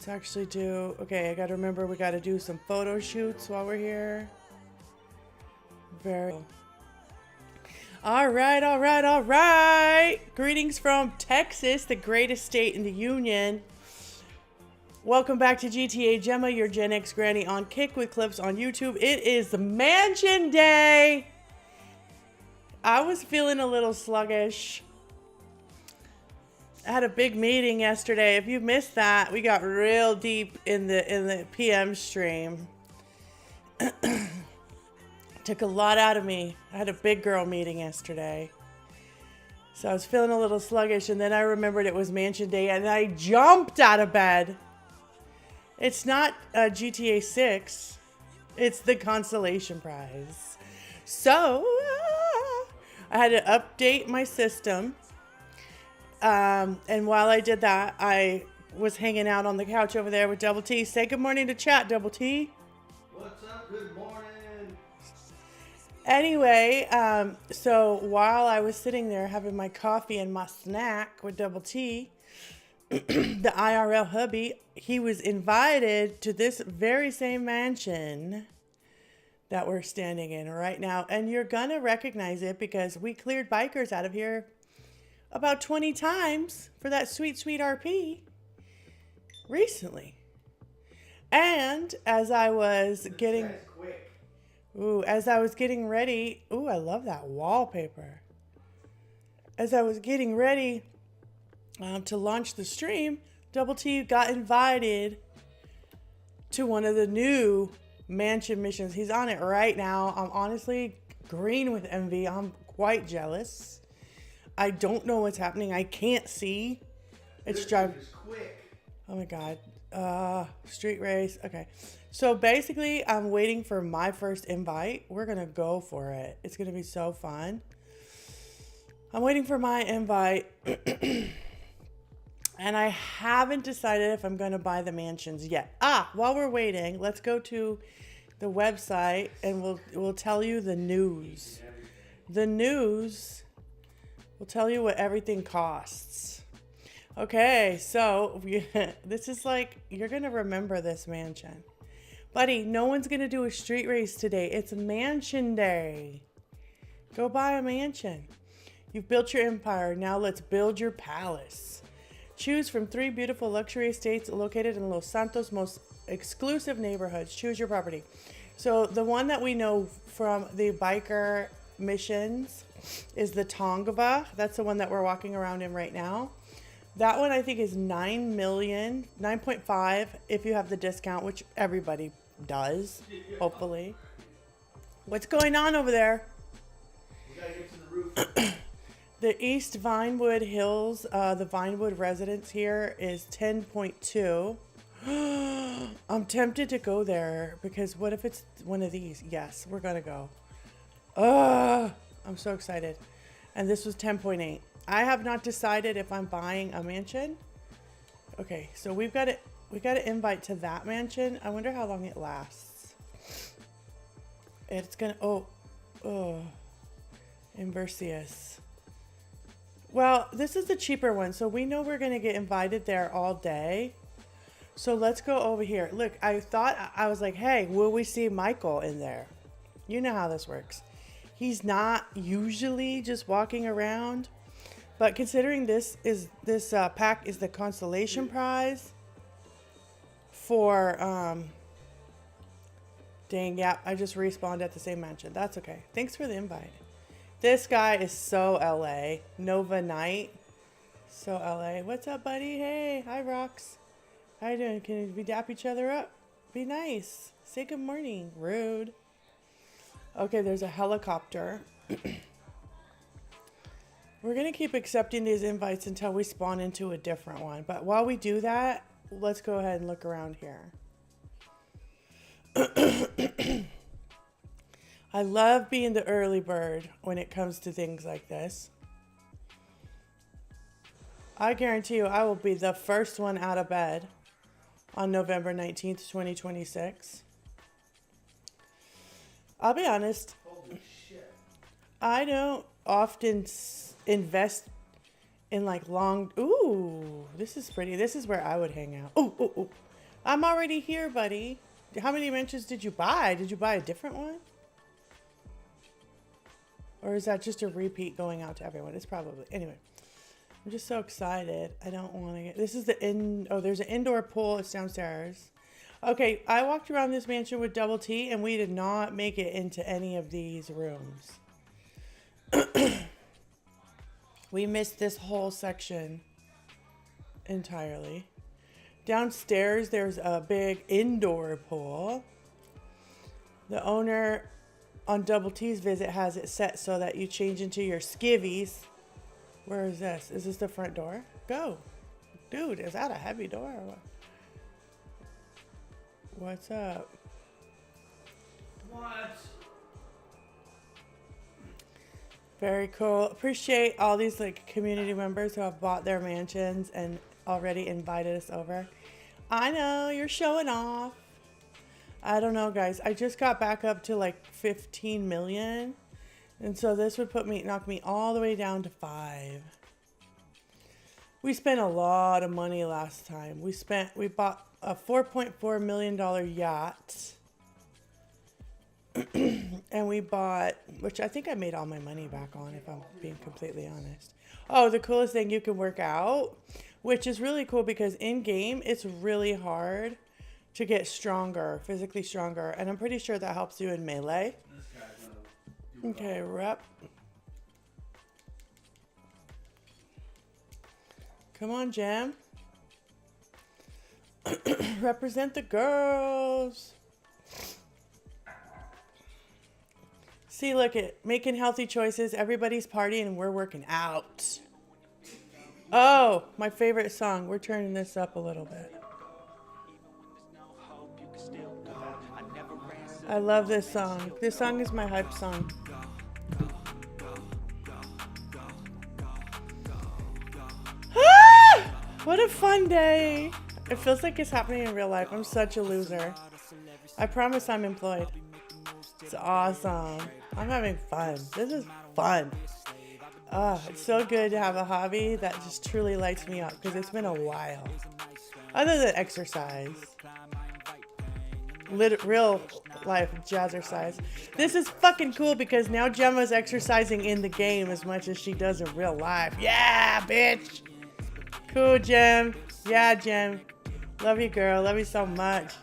Let's actually do... Okay, I gotta remember we gotta do some photo shoots while we're here. Very... All right, all right, all right. Greetings from Texas, the greatest state in the Union. Welcome back to GTA Gemma, your Gen X granny on Kick with clips on YouTube. It is Mansion Day. I was feeling a little sluggish. I had a big meeting yesterday. If you missed that, we got real deep in the PM stream. Took a lot out of me. I had a big girl meeting yesterday. So I was feeling a little sluggish, and then I remembered it was Mansion Day, and I jumped out of bed. It's not GTA 6. It's the consolation prize. So, I had to update my system. And while I did that, I was hanging out on the couch over there with Double T. Say good morning to chat, Double T. What's up? Good morning. Anyway, so while I was sitting there having my coffee and my snack with Double T, the IRL hubby, he was invited to this very same mansion that we're standing in right now. And you're going to recognize it because we cleared bikers out of here about 20 times for that sweet, sweet RP recently. And as I was getting... as I was getting ready... Ooh, I love that wallpaper. As I was getting ready to launch the stream, Double T got invited to one of the new mansion missions. He's on it right now. I'm honestly green with envy. I'm quite jealous. I don't know what's happening. I can't see. It's driving. Oh my God. Street race. Okay. So basically, I'm waiting for my first invite. We're going to go for it. It's going to be so fun. I'm waiting for my invite. And I haven't decided if I'm going to buy the mansions yet. While we're waiting, let's go to the website and we'll tell you the news. The news will tell you what everything costs. Okay, so this is like, you're going to remember this mansion. Buddy, no one's going to do a street race today. It's Mansion Day. Go buy a mansion. You've built your empire. Now let's build your palace. Choose from 3 beautiful luxury estates located in Los Santos' most exclusive neighborhoods. Choose your property. So the one that we know from the biker missions is the Tongava. That's the one that we're walking around in right now. That one I think is 9 million, 9.5 if you have the discount, which everybody does, hopefully. What's going on over there? We gotta get to the roof. The East Vinewood Hills, the Vinewood residence here is 10.2. I'm tempted to go there because what if it's one of these? Yes, we're gonna go. I'm so excited. And this was 10.8. I have not decided if I'm buying a mansion. Okay, so we got to invite to that mansion. I wonder how long it lasts. It's gonna Imbercius. Well, this is the cheaper one, so we know we're gonna get invited there all day. So let's go over here. Look, I was like, hey, will we see Micheal in there? You know how this works. He's not usually just walking around, but considering this pack is the consolation prize for dang, yeah, I just respawned at the same mansion. That's okay. Thanks for the invite. This guy is so LA. Nova Knight. So LA. What's up, buddy? Hey, hi, Rocks. How you doing? Can we dap each other up? Be nice. Say good morning. Rude. Okay, there's a helicopter. We're going to keep accepting these invites until we spawn into a different one. But while we do that, let's go ahead and look around here. I love being the early bird when it comes to things like this. I guarantee you I will be the first one out of bed on November 19th, 2026. I'll be honest. Holy shit. I don't often invest in like long... Ooh, this is pretty. This is where I would hang out. Ooh, ooh, ooh. I'm already here, buddy. How many dimensions did you buy? Did you buy a different one? Or is that just a repeat going out to everyone? It's probably. Anyway, I'm just so excited. I don't want to get... This is the Oh, there's an indoor pool. It's downstairs. Okay, I walked around this mansion with Double T, and we did not make it into any of these rooms. We missed this whole section entirely. Downstairs, there's a big indoor pool. The owner on Double T's visit has it set so that you change into your skivvies. Where is this? Is this the front door? Go. Dude, is that a heavy door or what? What's up? What? Very cool. Appreciate all these like community members who have bought their mansions and already invited us over. I know you're showing off. I don't know, guys. I just got back up to like 15 million. And so this would knock me all the way down to 5. We spent a lot of money last time. We bought a $4.4 million yacht. And we bought, which I think I made all my money back on, if I'm being completely honest. Oh, the coolest thing, you can work out, which is really cool because in game, it's really hard to get stronger, physically stronger. And I'm pretty sure that helps you in melee. Okay, rep. Come on, Jam. Represent the girls. See, look at making healthy choices. Everybody's partying and we're working out. Oh, my favorite song. We're turning this up a little bit. I love this song. This song is my hype song. Ah! What a fun day. It feels like it's happening in real life. I'm such a loser. I promise I'm employed. It's awesome. I'm having fun. This is fun. It's so good to have a hobby that just truly lights me up because it's been a while. Other than exercise. Real life jazzercise. This is fucking cool because now Gemma's exercising in the game as much as she does in real life. Yeah, bitch. Cool, Gem. Yeah, Gem. Love you, girl. Love you so much.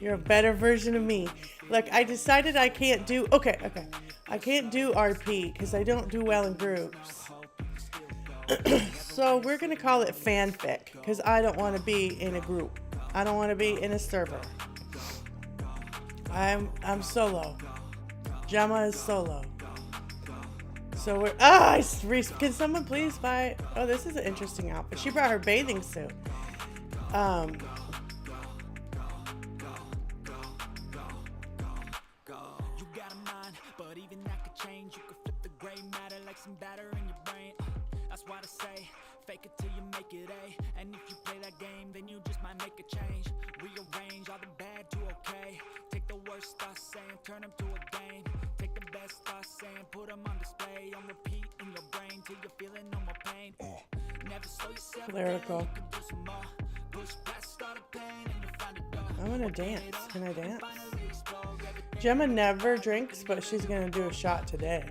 You're a better version of me. Like, I decided I can't do... Okay. I can't do RP because I don't do well in groups. So we're going to call it fanfic because I don't want to be in a group. I don't want to be in a server. I'm solo. Gemma is solo. So we're... can someone please buy... Oh, this is an interesting outfit. She brought her bathing suit. Fake it till you make it A. And if you play that game, then you just might make a change. Rearrange all the bad to okay. Take the worst thoughts saying, turn them to a game. Take the best thoughts saying, put them on display. On repeat in your brain till you're feeling no more pain. Never slow yourself Lyrical. down, you can do some more. Push past all the pain and you find a door. I want to dance. Can I dance? Gemma never drinks, but she's going to do a shot today.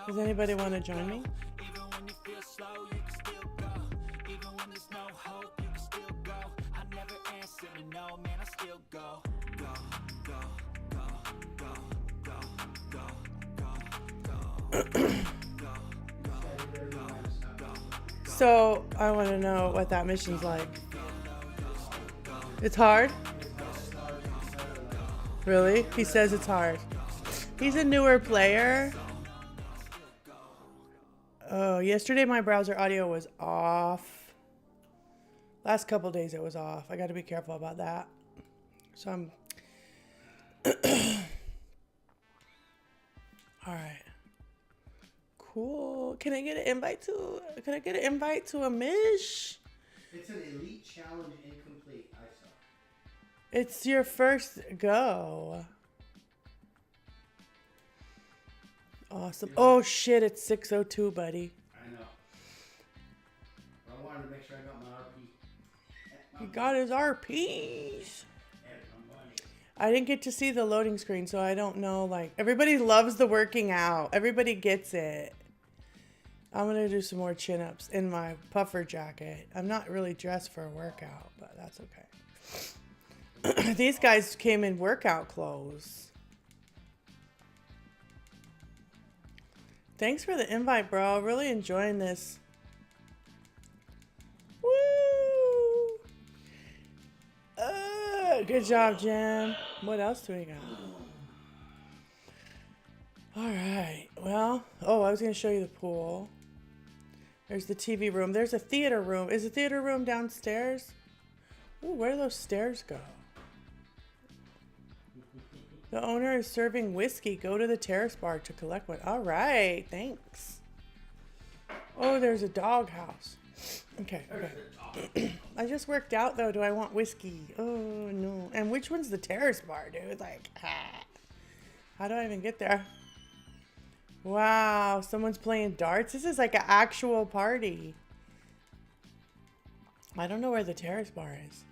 Does anybody want to join me? So, I want to know what that mission's like. It's hard? Really? He says it's hard. He's a newer player. Oh, yesterday my browser audio was off. Last couple days it was off. I got to be careful about that. So I'm... All right. Cool. Can I get an invite to a Mish? It's an elite challenge incomplete. I saw. It's your first go. Awesome. Oh shit, it's 6:02, buddy. I know. I wanted to make sure I got my RP. He got his RPs. I didn't get to see the loading screen, so I don't know. Like, everybody loves the working out. Everybody gets it. I'm going to do some more chin-ups in my puffer jacket. I'm not really dressed for a workout, but that's okay. These guys came in workout clothes. Thanks for the invite, bro. Really enjoying this. Woo! Good job, Jim. What else do we got? All right. Well, oh, I was going to show you the pool. There's the TV room. There's a theater room. Is the theater room downstairs? Ooh, where do those stairs go? The owner is serving whiskey. Go to the terrace bar to collect one. All right. Thanks. Oh, there's a doghouse. Okay, okay. I just worked out, though. Do I want whiskey? Oh, no. And which one's the terrace bar, dude? Like, how do I even get there? Wow, someone's playing darts. This is like an actual party. I don't know where the terrace bar is.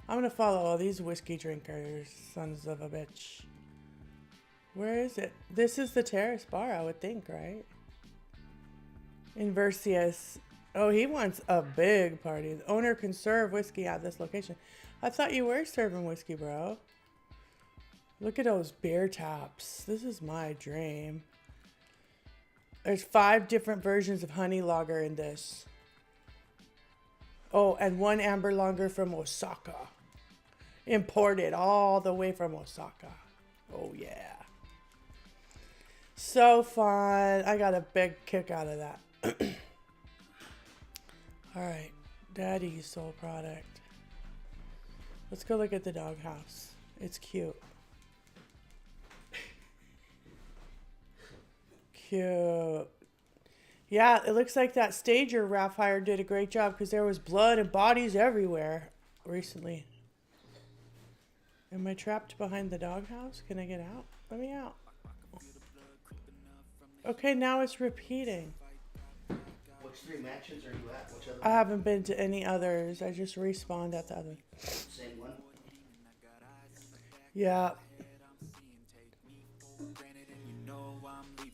I'm going to follow all these whiskey drinkers, sons of a bitch. Where is it? This is the terrace bar, I would think, right? Inversius. Oh, he wants a big party. The owner can serve whiskey at this location. I thought you were serving whiskey, bro. Look at those beer taps. This is my dream. There's 5 different versions of honey lager in this. Oh, and 1 amber lager from Osaka. Imported all the way from Osaka. Oh, yeah. So fun. I got a big kick out of that. All right. Daddy's soul product. Let's go look at the doghouse. It's cute. Cute. Yeah, it looks like that stager Ralph hired did a great job because there was blood and bodies everywhere recently. Am I trapped behind the doghouse? Can I get out? Let me out. Okay, now it's repeating. Which 3 matches are you at? Which other I haven't been to any others. I just respawned at the other. Same one? Yeah.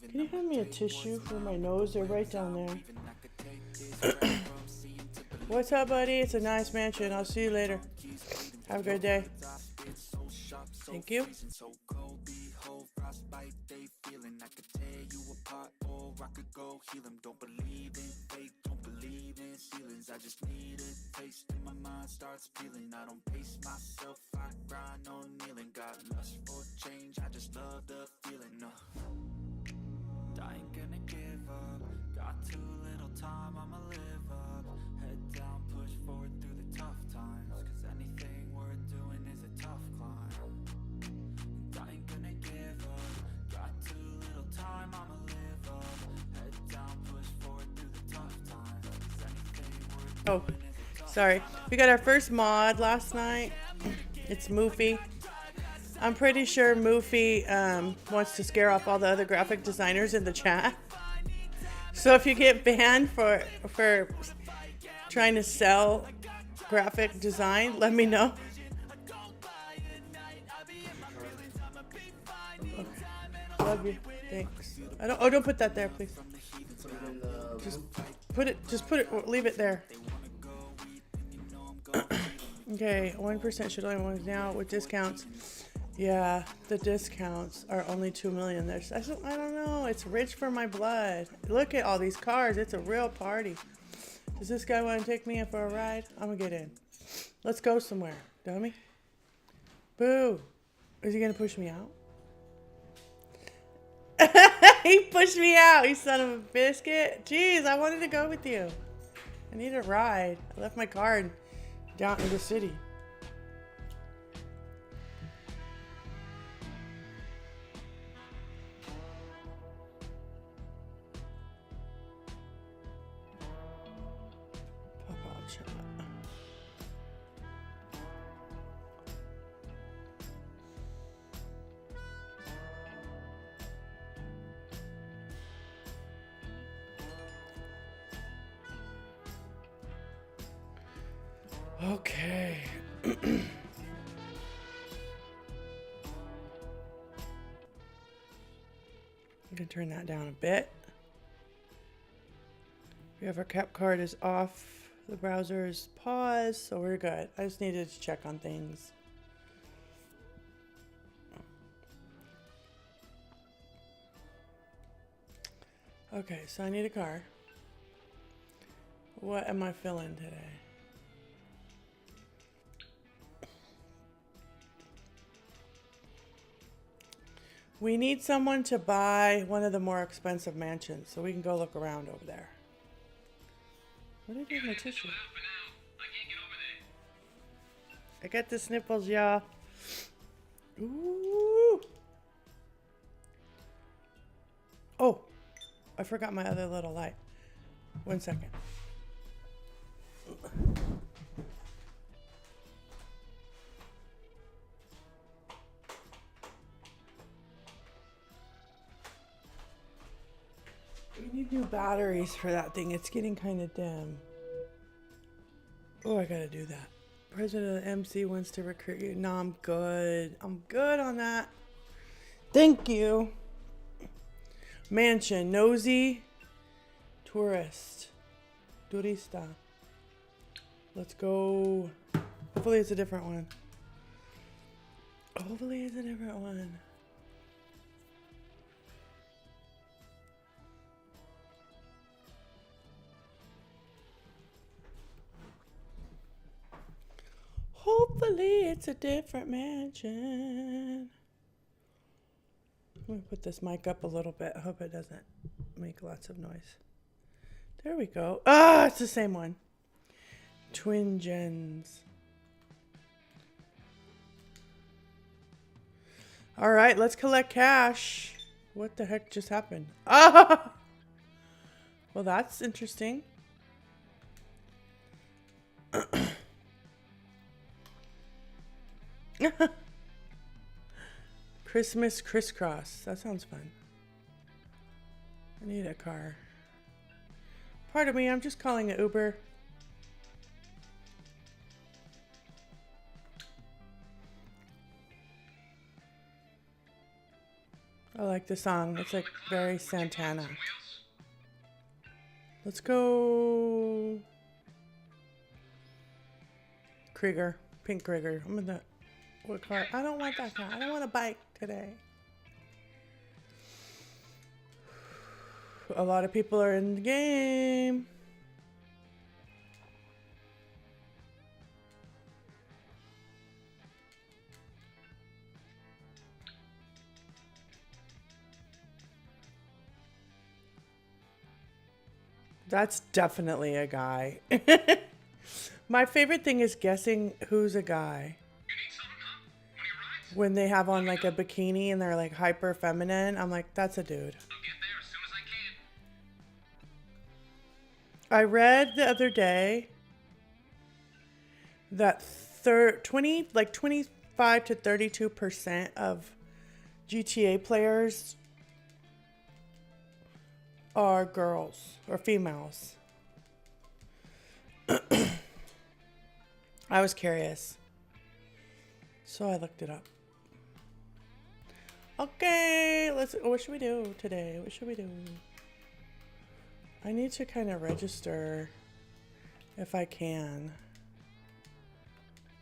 Can you hand me a tissue for my nose? They're right down there. What's up, buddy? It's a nice mansion. I'll see you later. Have a good day. Thank you. I just need a taste and my mind starts feeling. I don't pace myself, I grind on kneeling. Got lust for change, I just love the feeling. I ain't gonna give up. Got too little time, I'ma live up. Head down, push forward through the tough times. Cause anything worth doing is a tough climb. And I ain't gonna give up. Got too little time, I'ma live up. Head down, push forward through the tough times. Cause anything worth doing is a tough sorry. We got our first mod last night. It's Moofy. I'm pretty sure Moofy wants to scare off all the other graphic designers in the chat. So if you get banned for trying to sell graphic design, let me know. Okay. Love you. Thanks. Don't put that there, please. Just put it, leave it there. Okay, 1% should only one now with discounts. Yeah, the discounts are only 2 million. I don't know. It's rich for my blood. Look at all these cars. It's a real party. Does this guy want to take me in for a ride? I'm going to get in. Let's go somewhere, dummy. Boo. Is he going to push me out? He pushed me out, you son of a biscuit. Jeez, I wanted to go with you. I need a ride. I left my car down in the city. Okay. I'm going to turn that down a bit. We have our cap card is off. The browser is paused, so we're good. I just needed to check on things. Okay, so I need a car. What am I feeling today? We need someone to buy one of the more expensive mansions so we can go look around over there. What did I do with my tissue? I got the sniffles, y'all. Ooh. Oh, I forgot my other little light. 1 second. We need new batteries for that thing. It's getting kind of dim. Oh, I gotta do that. President of the MC wants to recruit you. No, I'm good. I'm good on that. Thank you. Mansion. Nosy. Tourist. Turista. Let's go. Hopefully it's a different one. Hopefully it's a different one. Hopefully it's a different mansion. Let me put this mic up a little bit. I hope it doesn't make lots of noise. There we go. Ah, it's the same one. Twin gens. All right, let's collect cash. What the heck just happened? Ah! Well, that's interesting. Christmas crisscross. That sounds fun. I need a car. Pardon me, I'm just calling it Uber. I like the song. It's like very Santana. Let's go. Krieger. Pink Krieger. I'm in the... What car? I don't want that car. I don't want a bike today. A lot of people are in the game. That's definitely a guy. My favorite thing is guessing who's a guy. When they have on like a bikini and they're like hyper feminine, I'm like, that's a dude. I'll get there as soon as I can. I read the other day that 25 to 32% of GTA players are girls or females. I was curious, so I looked it up. Okay, what should we do today? What should we do? I need to kind of register if I can.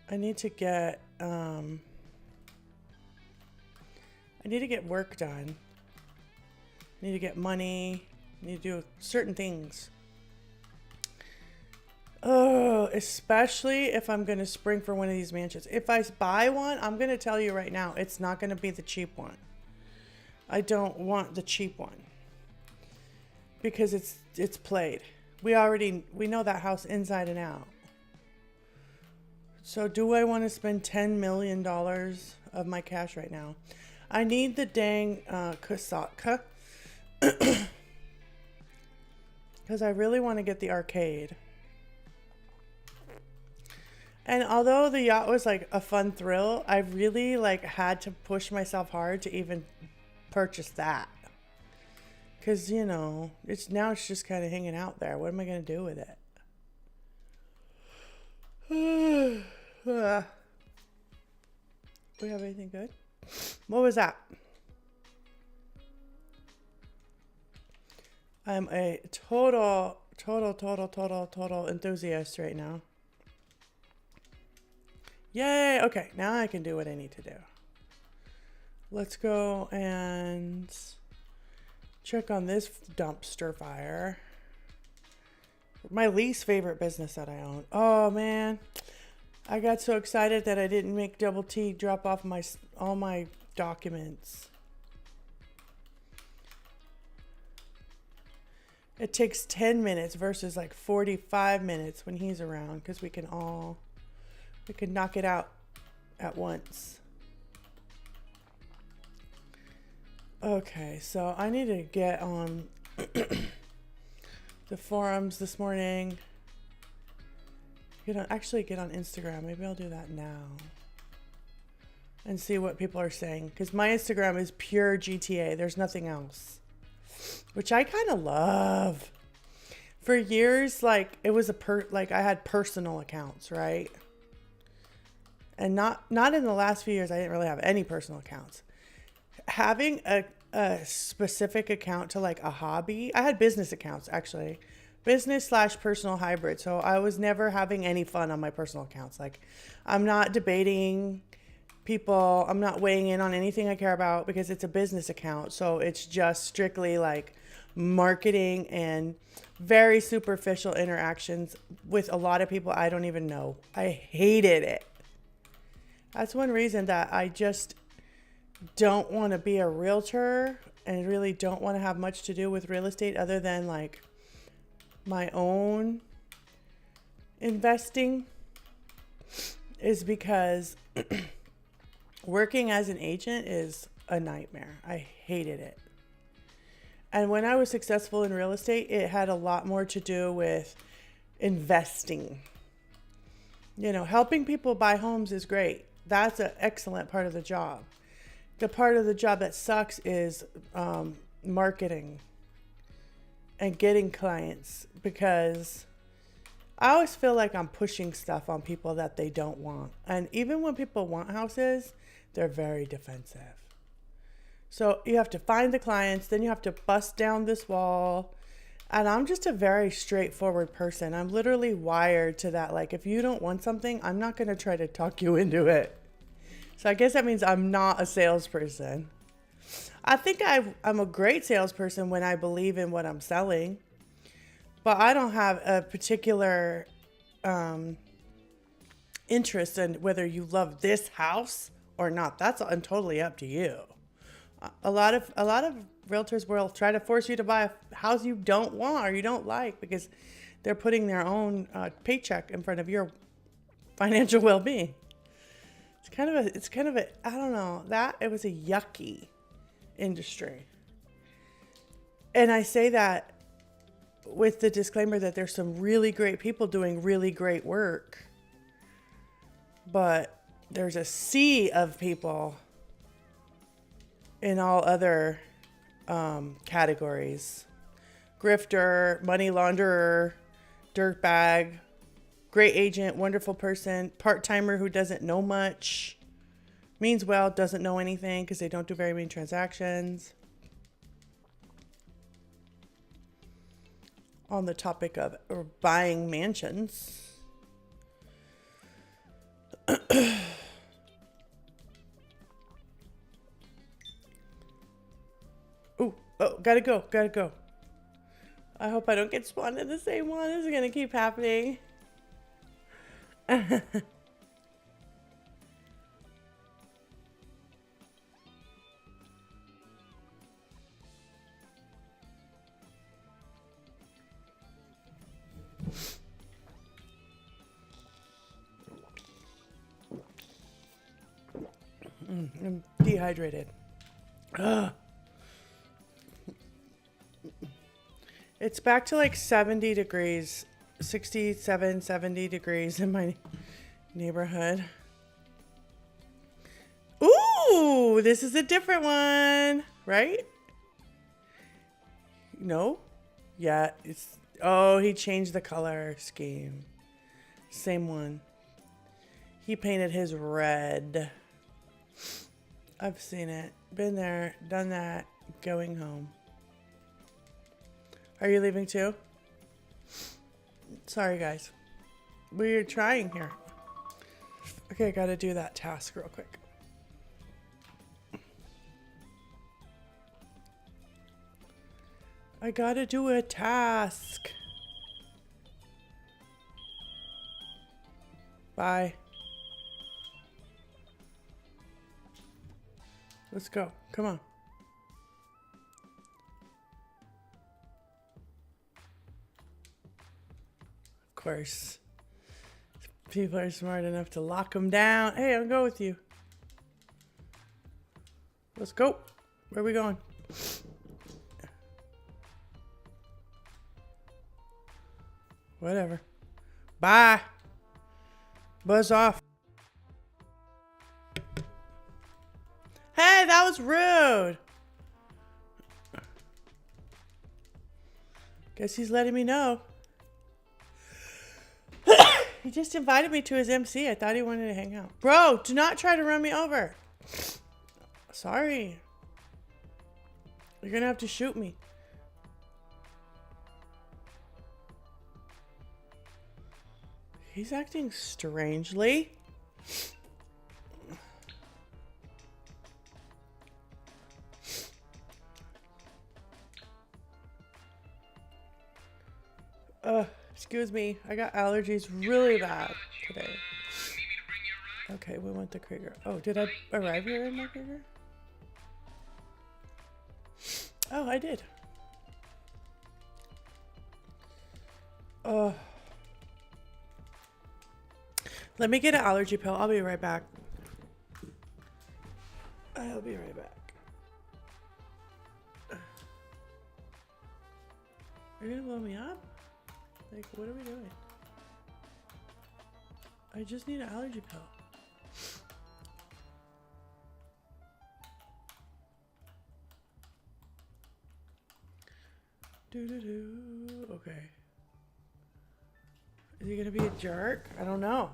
I need to get I need to get work done. I need to get money. I need to do certain things. Oh, especially if I'm going to spring for one of these mansions. If I buy one, I'm going to tell you right now, it's not going to be the cheap one. I don't want the cheap one. Because it's played. We know that house inside and out. So do I want to spend $10 million of my cash right now? I need the dang Kasaka. Because I really want to get the arcade. And although the yacht was like a fun thrill, I really like had to push myself hard to even purchase that. Because, you know, it's just kind of hanging out there. What am I going to do with it? We have anything good? What was that? I'm a total enthusiast right now. Yay! Okay, now I can do what I need to do. Let's go and check on this dumpster fire. My least favorite business that I own. Oh man, I got so excited that I didn't make Double T drop off all my documents. It takes 10 minutes versus like 45 minutes when he's around because we can knock it out at once. Okay, so I need to get on the forums this morning. Get on Instagram. Maybe I'll do that now and see what people are saying, because my Instagram is pure GTA. There's nothing else, which I kind of love. For years, like it was I had personal accounts, right? And not in the last few years, I didn't really have any personal accounts. Having a specific account to like a hobby, I had business accounts actually, business/personal hybrid. So I was never having any fun on my personal accounts. Like I'm not debating people. I'm not weighing in on anything I care about because it's a business account. So it's just strictly like marketing and very superficial interactions with a lot of people I don't even know. I hated it. That's one reason that I just don't want to be a realtor and really don't want to have much to do with real estate other than like my own investing, is because working as an agent is a nightmare. I hated it. And when I was successful in real estate, it had a lot more to do with investing. You know, helping people buy homes is great. That's an excellent part of the job. The part of the job that sucks is marketing and getting clients, because I always feel like I'm pushing stuff on people that they don't want. And even when people want houses, they're very defensive. So you have to find the clients, then you have to bust down this wall. And I'm just a very straightforward person. I'm literally wired to that. Like, if you don't want something, I'm not going to try to talk you into it. So I guess that means I'm not a salesperson. I think I'm a great salesperson when I believe in what I'm selling. But I don't have a particular interest in whether you love this house or not. That's totally up to you. A lot of realtors will try to force you to buy a house you don't want or you don't like because they're putting their own paycheck in front of your financial well-being. It's kind of a I don't know, it was a yucky industry. And I say that with the disclaimer that there's some really great people doing really great work, but there's a sea of people in all other categories. Grifter, money launderer, dirtbag, great agent, wonderful person, part-timer who doesn't know much, means well, doesn't know anything because they don't do very many transactions. On the topic of buying mansions. Oh, gotta go. I hope I don't get spawned in the same one. This is gonna keep happening. I'm dehydrated. Ugh. It's back to like 70 degrees, 67, 70 degrees in my neighborhood. Ooh, this is a different one, right? No? Yeah, he changed the color scheme. Same one. He painted his red. I've seen it. Been there, done that, going home. Are you leaving too? Sorry, guys. We're trying here. Okay, I gotta do that task real quick. I gotta do a task. Bye. Let's go. Come on. Of course. People are smart enough to lock them down. Hey, I'll go with you. Let's go. Where are we going? Whatever. Bye. Buzz off. Hey, that was rude. Guess he's letting me know. He just invited me to his MC. I thought he wanted to hang out. Bro, do not try to run me over. Sorry. You're gonna have to shoot me. He's acting strangely. Excuse me. I got allergies really bad today. Okay, we went to Krieger. Oh, did I arrive here in my Krieger? Oh, I did. Let me get an allergy pill. I'll be right back. I'll be right back. You're gonna blow me up? Like, what are we doing? I just need an allergy pill. Okay. Is he gonna be a jerk? I don't know.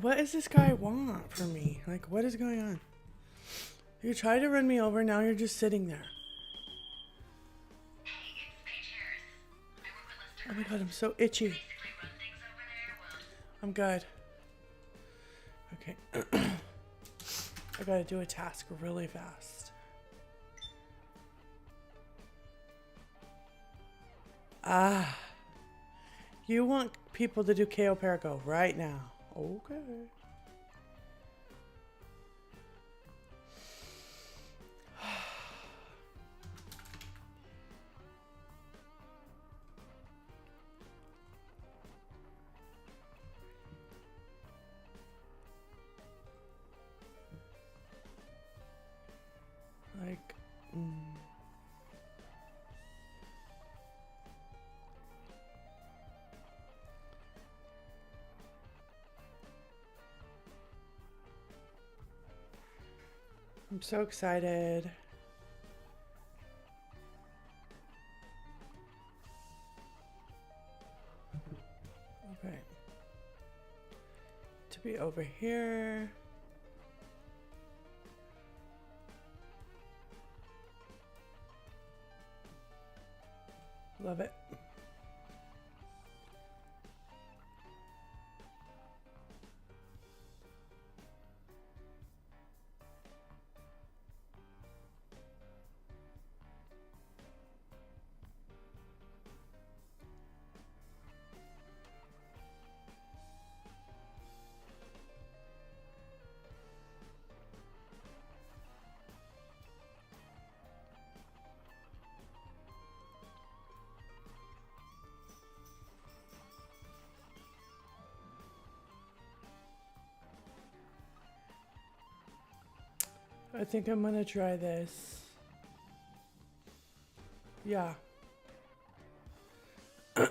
What does this guy want from me? Like, what is going on? You tried to run me over, now you're just sitting there. Oh my god, I'm so itchy. I'm good. Okay. I gotta do a task really fast. Ah. You want people to do KO Perico right now. Okay. Like, I'm so excited. Okay. To be over here. Love it. I think I'm gonna try this. Yeah. I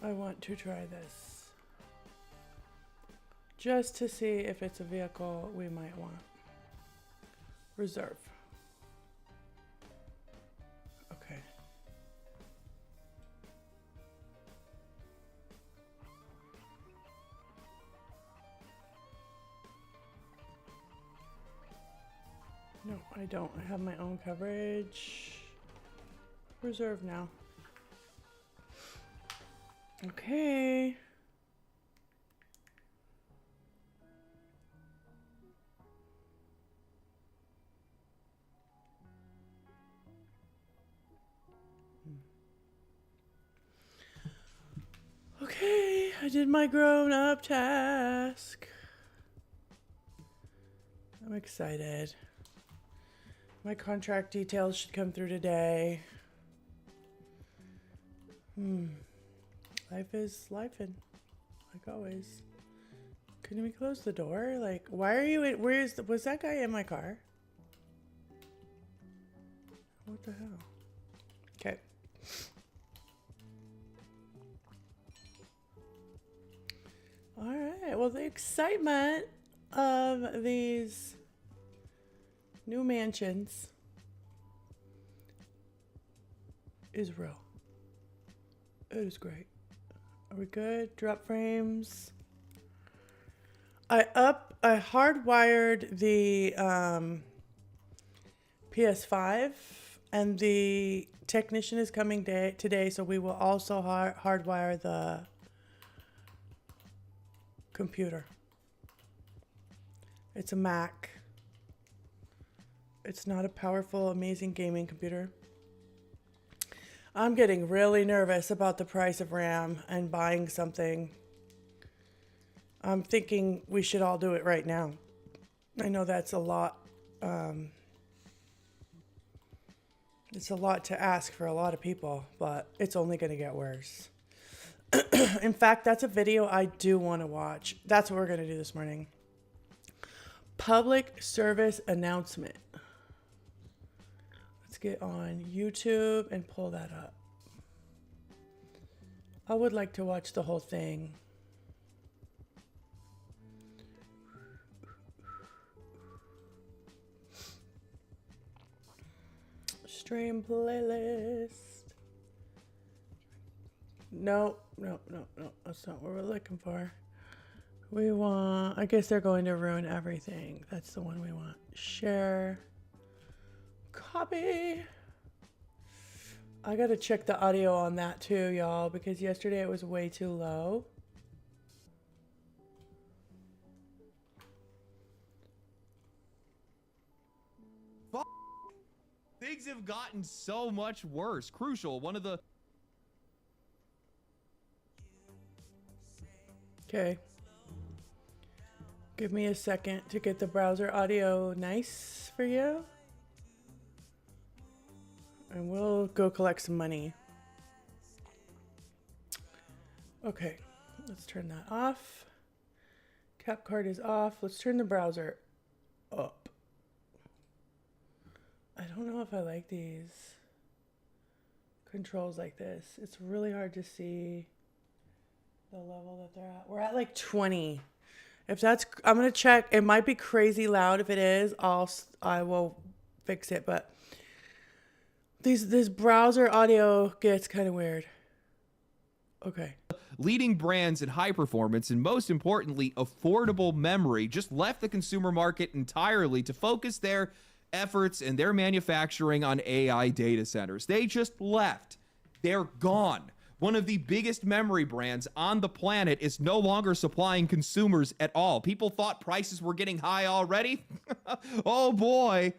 want to try this. Just to see if it's a vehicle we might want. Reserve. Okay. No, I don't. I have my own coverage. Reserve now. Okay. Okay, I did my grown-up task. I'm excited. My contract details should come through today. Life is lifing, like always. Can we close the door? Like, why are you in, was that guy in my car? What the hell? Okay. All right, well, the excitement of these new mansions is real. It is great. Are we good? Drop frames. I hardwired the PS5, and the technician is coming today, so we will also hardwire the computer. It's a Mac. It's not a powerful, amazing gaming computer. I'm getting really nervous about the price of RAM and buying something. I'm thinking we should all do it right now. I know that's a lot. It's a lot to ask for a lot of people, but it's only going to get worse. In fact, that's a video I do want to watch. That's what we're going to do this morning. Public service announcement. Let's get on YouTube and pull that up. I would like to watch the whole thing. Stream playlist. No. That's not what we're looking for. We want, I guess they're going to ruin everything. That's the one we want. Share. Copy. I gotta check the audio on that too, y'all, because yesterday it was way too low. Things have gotten so much worse. Crucial, one of the... Okay. Give me a second to get the browser audio nice for you. And we'll go collect some money. Okay, let's turn that off. Cap card is off. Let's turn the browser up. I don't know if I like these controls like this. It's really hard to see the level that they're at. We're at like 20. If that's, I'm gonna check. It might be crazy loud. If it is, I will fix it. But this browser audio gets kind of weird. Okay. Leading brands in high performance and, most importantly, affordable memory just left the consumer market entirely to focus their efforts and their manufacturing on AI data centers. They just left. They're gone. One of the biggest memory brands on the planet is no longer supplying consumers at all. People thought prices were getting high already. Oh boy.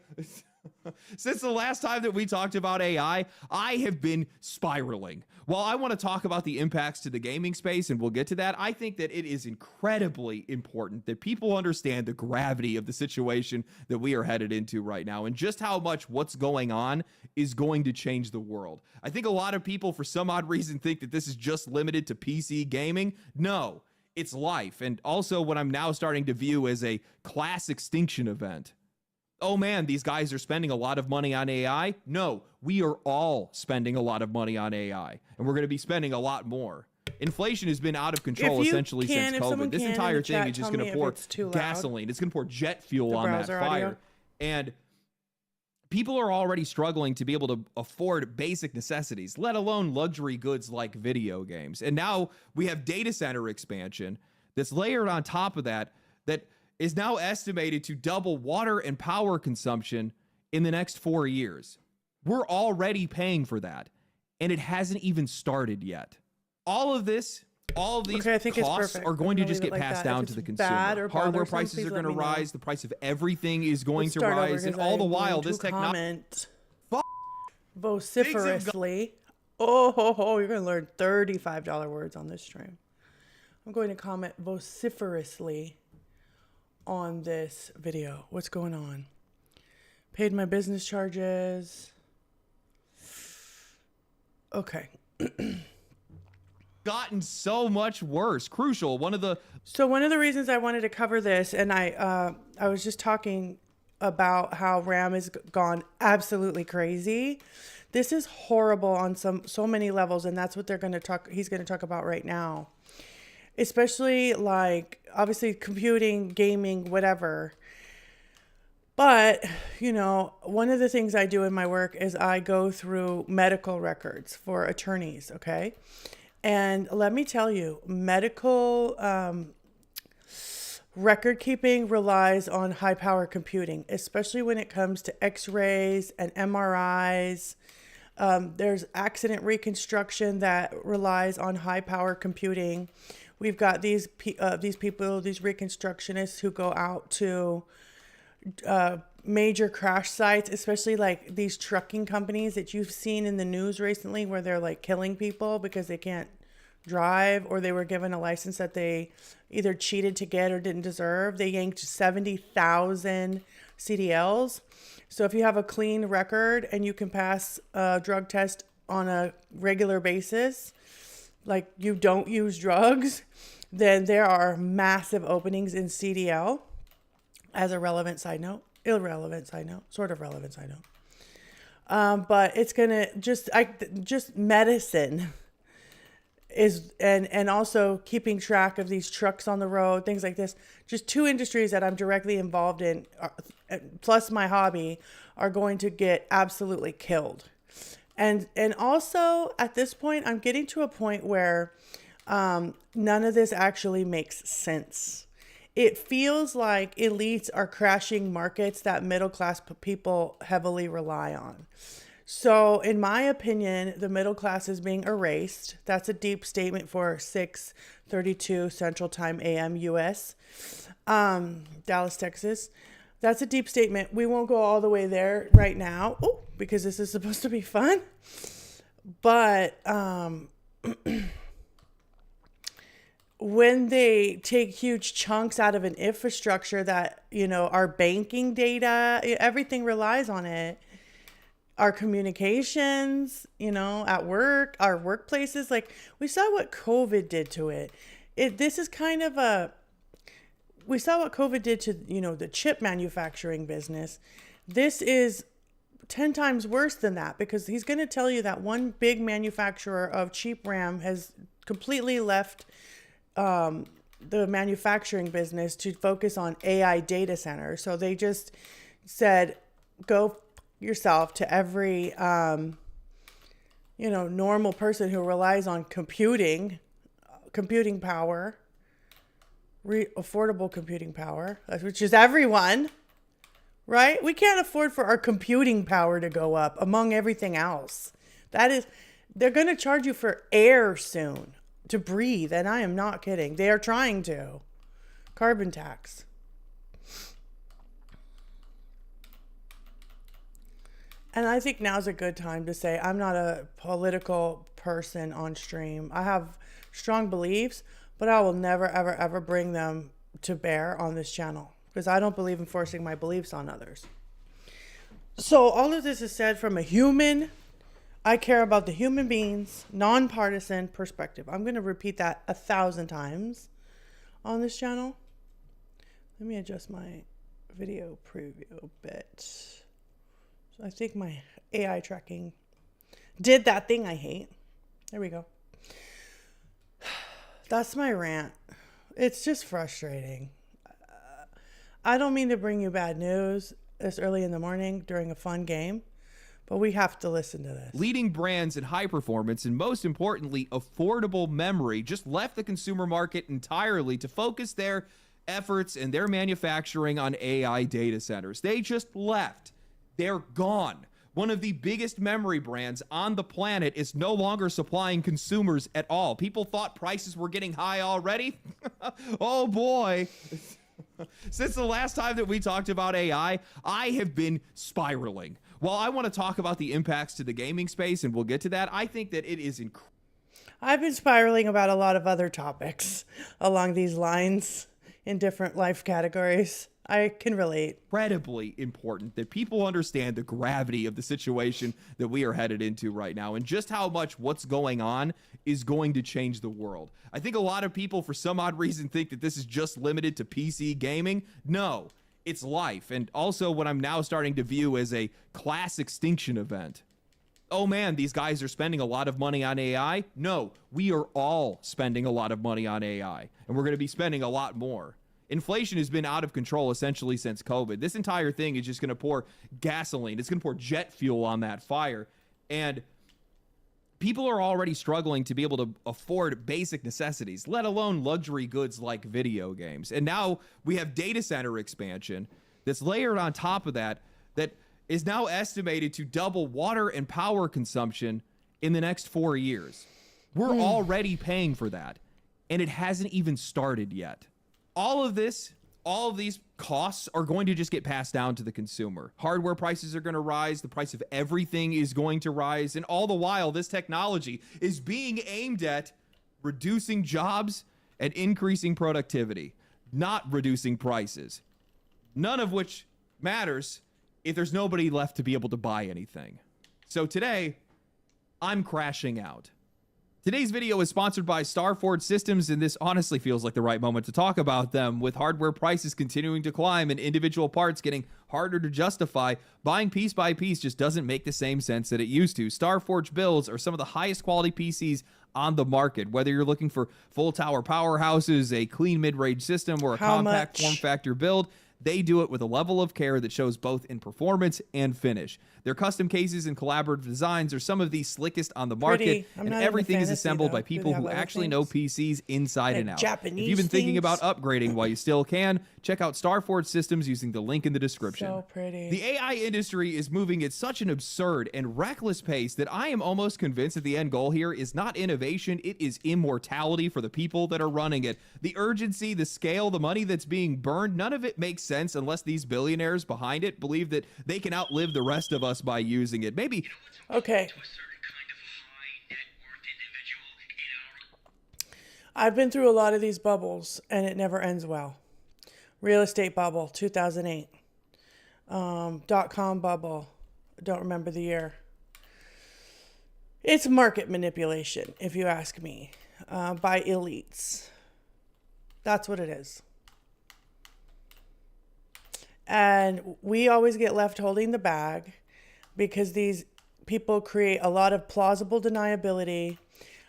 Since the last time that we talked about AI, I have been spiraling. While I want to talk about the impacts to the gaming space, and we'll get to that, I think that it is incredibly important that people understand the gravity of the situation that we are headed into right now and just how much what's going on is going to change the world. I think a lot of people, for some odd reason, think that this is just limited to PC gaming. No, it's life. And also what I'm now starting to view as a class extinction event. Oh man, these guys are spending a lot of money on AI. No, we are all spending a lot of money on AI, and we're going to be spending a lot more. Inflation has been out of control essentially since COVID. This entire thing is just going to pour gasoline. It's going to pour jet fuel on that fire. And people are already struggling to be able to afford basic necessities, let alone luxury goods like video games. And now we have data center expansion that's layered on top of that is now estimated to double water and power consumption in the next 4 years. We're already paying for that, and it hasn't even started yet. All of these costs are going to just get passed down to the consumer. Hardware prices are going to rise. The price of everything is going to rise. And all the while, this technology... Vociferously. Oh, you're going to learn $35 words on this stream. I'm going to comment vociferously on this video. What's going on? Paid my business charges. Okay. Gotten so much worse. Crucial. One of the reasons I wanted to cover this, and I was just talking about how RAM has gone absolutely crazy. This is horrible on so many levels, and that's what he's going to talk about right now. Especially like obviously computing, gaming, whatever. But, one of the things I do in my work is I go through medical records for attorneys, okay? And let me tell you, medical record keeping relies on high power computing, especially when it comes to x-rays and MRIs. There's accident reconstruction that relies on high power computing. We've got these people, these reconstructionists who go out to major crash sites, especially like these trucking companies that you've seen in the news recently where they're like killing people because they can't drive or they were given a license that they either cheated to get or didn't deserve. They yanked 70,000 CDLs. So if you have a clean record and you can pass a drug test on a regular basis, like you don't use drugs, then there are massive openings in CDL. As a relevant side note, irrelevant side note, sort of relevant side note. But it's gonna just medicine is and also keeping track of these trucks on the road, things like this. Just two industries that I'm directly involved in, plus my hobby, are going to get absolutely killed. And also at this point, I'm getting to a point where none of this actually makes sense. It feels like elites are crashing markets that middle class people heavily rely on. So in my opinion, the middle class is being erased. That's a deep statement for 6:32 Central Time AM US, Dallas, Texas. That's a deep statement. We won't go all the way there right now because this is supposed to be fun. But when they take huge chunks out of an infrastructure that, our banking data, everything relies on it. Our communications, at work, our workplaces, like we saw what COVID did to it. This is kind of we saw what COVID did to, the chip manufacturing business. This is 10 times worse than that because he's going to tell you that one big manufacturer of cheap RAM has completely left the manufacturing business to focus on AI data centers. So they just said, go yourself to every, normal person who relies on computing power, affordable computing power, which is everyone, right? We can't afford for our computing power to go up among everything else. They're going to charge you for air soon to breathe. And I am not kidding. They are trying to. Carbon tax. And I think now's a good time to say I'm not a political person on stream. I have strong beliefs, but I will never, ever, ever bring them to bear on this channel because I don't believe in forcing my beliefs on others. So all of this is said from a human, I care about the human beings, nonpartisan perspective. I'm going to repeat that 1,000 times on this channel. Let me adjust my video preview a bit. So I think my AI tracking did that thing I hate. There we go. That's my rant. It's just frustrating. I don't mean to bring you bad news this early in the morning during a fun game, but we have to listen to this. Leading brands in high performance and, most importantly, affordable memory just left the consumer market entirely to focus their efforts and their manufacturing on AI data centers. They just left. They're gone. One of the biggest memory brands on the planet is no longer supplying consumers at all. People thought prices were getting high already. Oh boy. Since the last time that we talked about AI, I have been spiraling. While I want to talk about the impacts to the gaming space, and we'll get to that, I think that it is incredible. I've been spiraling about a lot of other topics along these lines in different life categories. I can relate. Incredibly important that people understand the gravity of the situation that we are headed into right now and just how much what's going on is going to change the world. I think a lot of people, for some odd reason, think that this is just limited to PC gaming. No, it's life. And also what I'm now starting to view as a class extinction event. Oh man, these guys are spending a lot of money on AI. No, we are all spending a lot of money on AI, and we're going to be spending a lot more. Inflation has been out of control essentially since COVID. This entire thing is just going to pour gasoline. It's going to pour jet fuel on that fire. And people are already struggling to be able to afford basic necessities, let alone luxury goods like video games. And now we have data center expansion that's layered on top of that is now estimated to double water and power consumption in the next 4 years. We're already paying for that, and it hasn't even started yet. All of these costs are going to just get passed down to the consumer. Hardware prices are going to rise. The price of everything is going to rise. And all the while, this technology is being aimed at reducing jobs and increasing productivity, not reducing prices. None of which matters if there's nobody left to be able to buy anything. So today, I'm crashing out. Today's video is sponsored by Starforge Systems, and this honestly feels like the right moment to talk about them. With hardware prices continuing to climb and individual parts getting harder to justify, buying piece by piece just doesn't make the same sense that it used to. Starforge builds are some of the highest quality PCs on the market. Whether you're looking for full tower powerhouses, a clean mid-range system, or a compact form factor build, they do it with a level of care that shows both in performance and finish. Their custom cases and collaborative designs are some of the slickest on the market, and everything is assembled by people who actually know PCs inside and out. If you've been thinking about upgrading while you still can, check out Starforge Systems using the link in the description. So pretty. The AI industry is moving at such an absurd and reckless pace that I am almost convinced that the end goal here is not innovation, it is immortality for the people that are running it. The urgency, the scale, the money that's being burned, none of it makes sense unless these billionaires behind it believe that they can outlive the rest of us by using it. Maybe. Okay. I've been through a lot of these bubbles and it never ends well. Real estate bubble, 2008. .com bubble, don't remember the year. It's market manipulation, if you ask me, by elites. That's what it is. And we always get left holding the bag because these people create a lot of plausible deniability.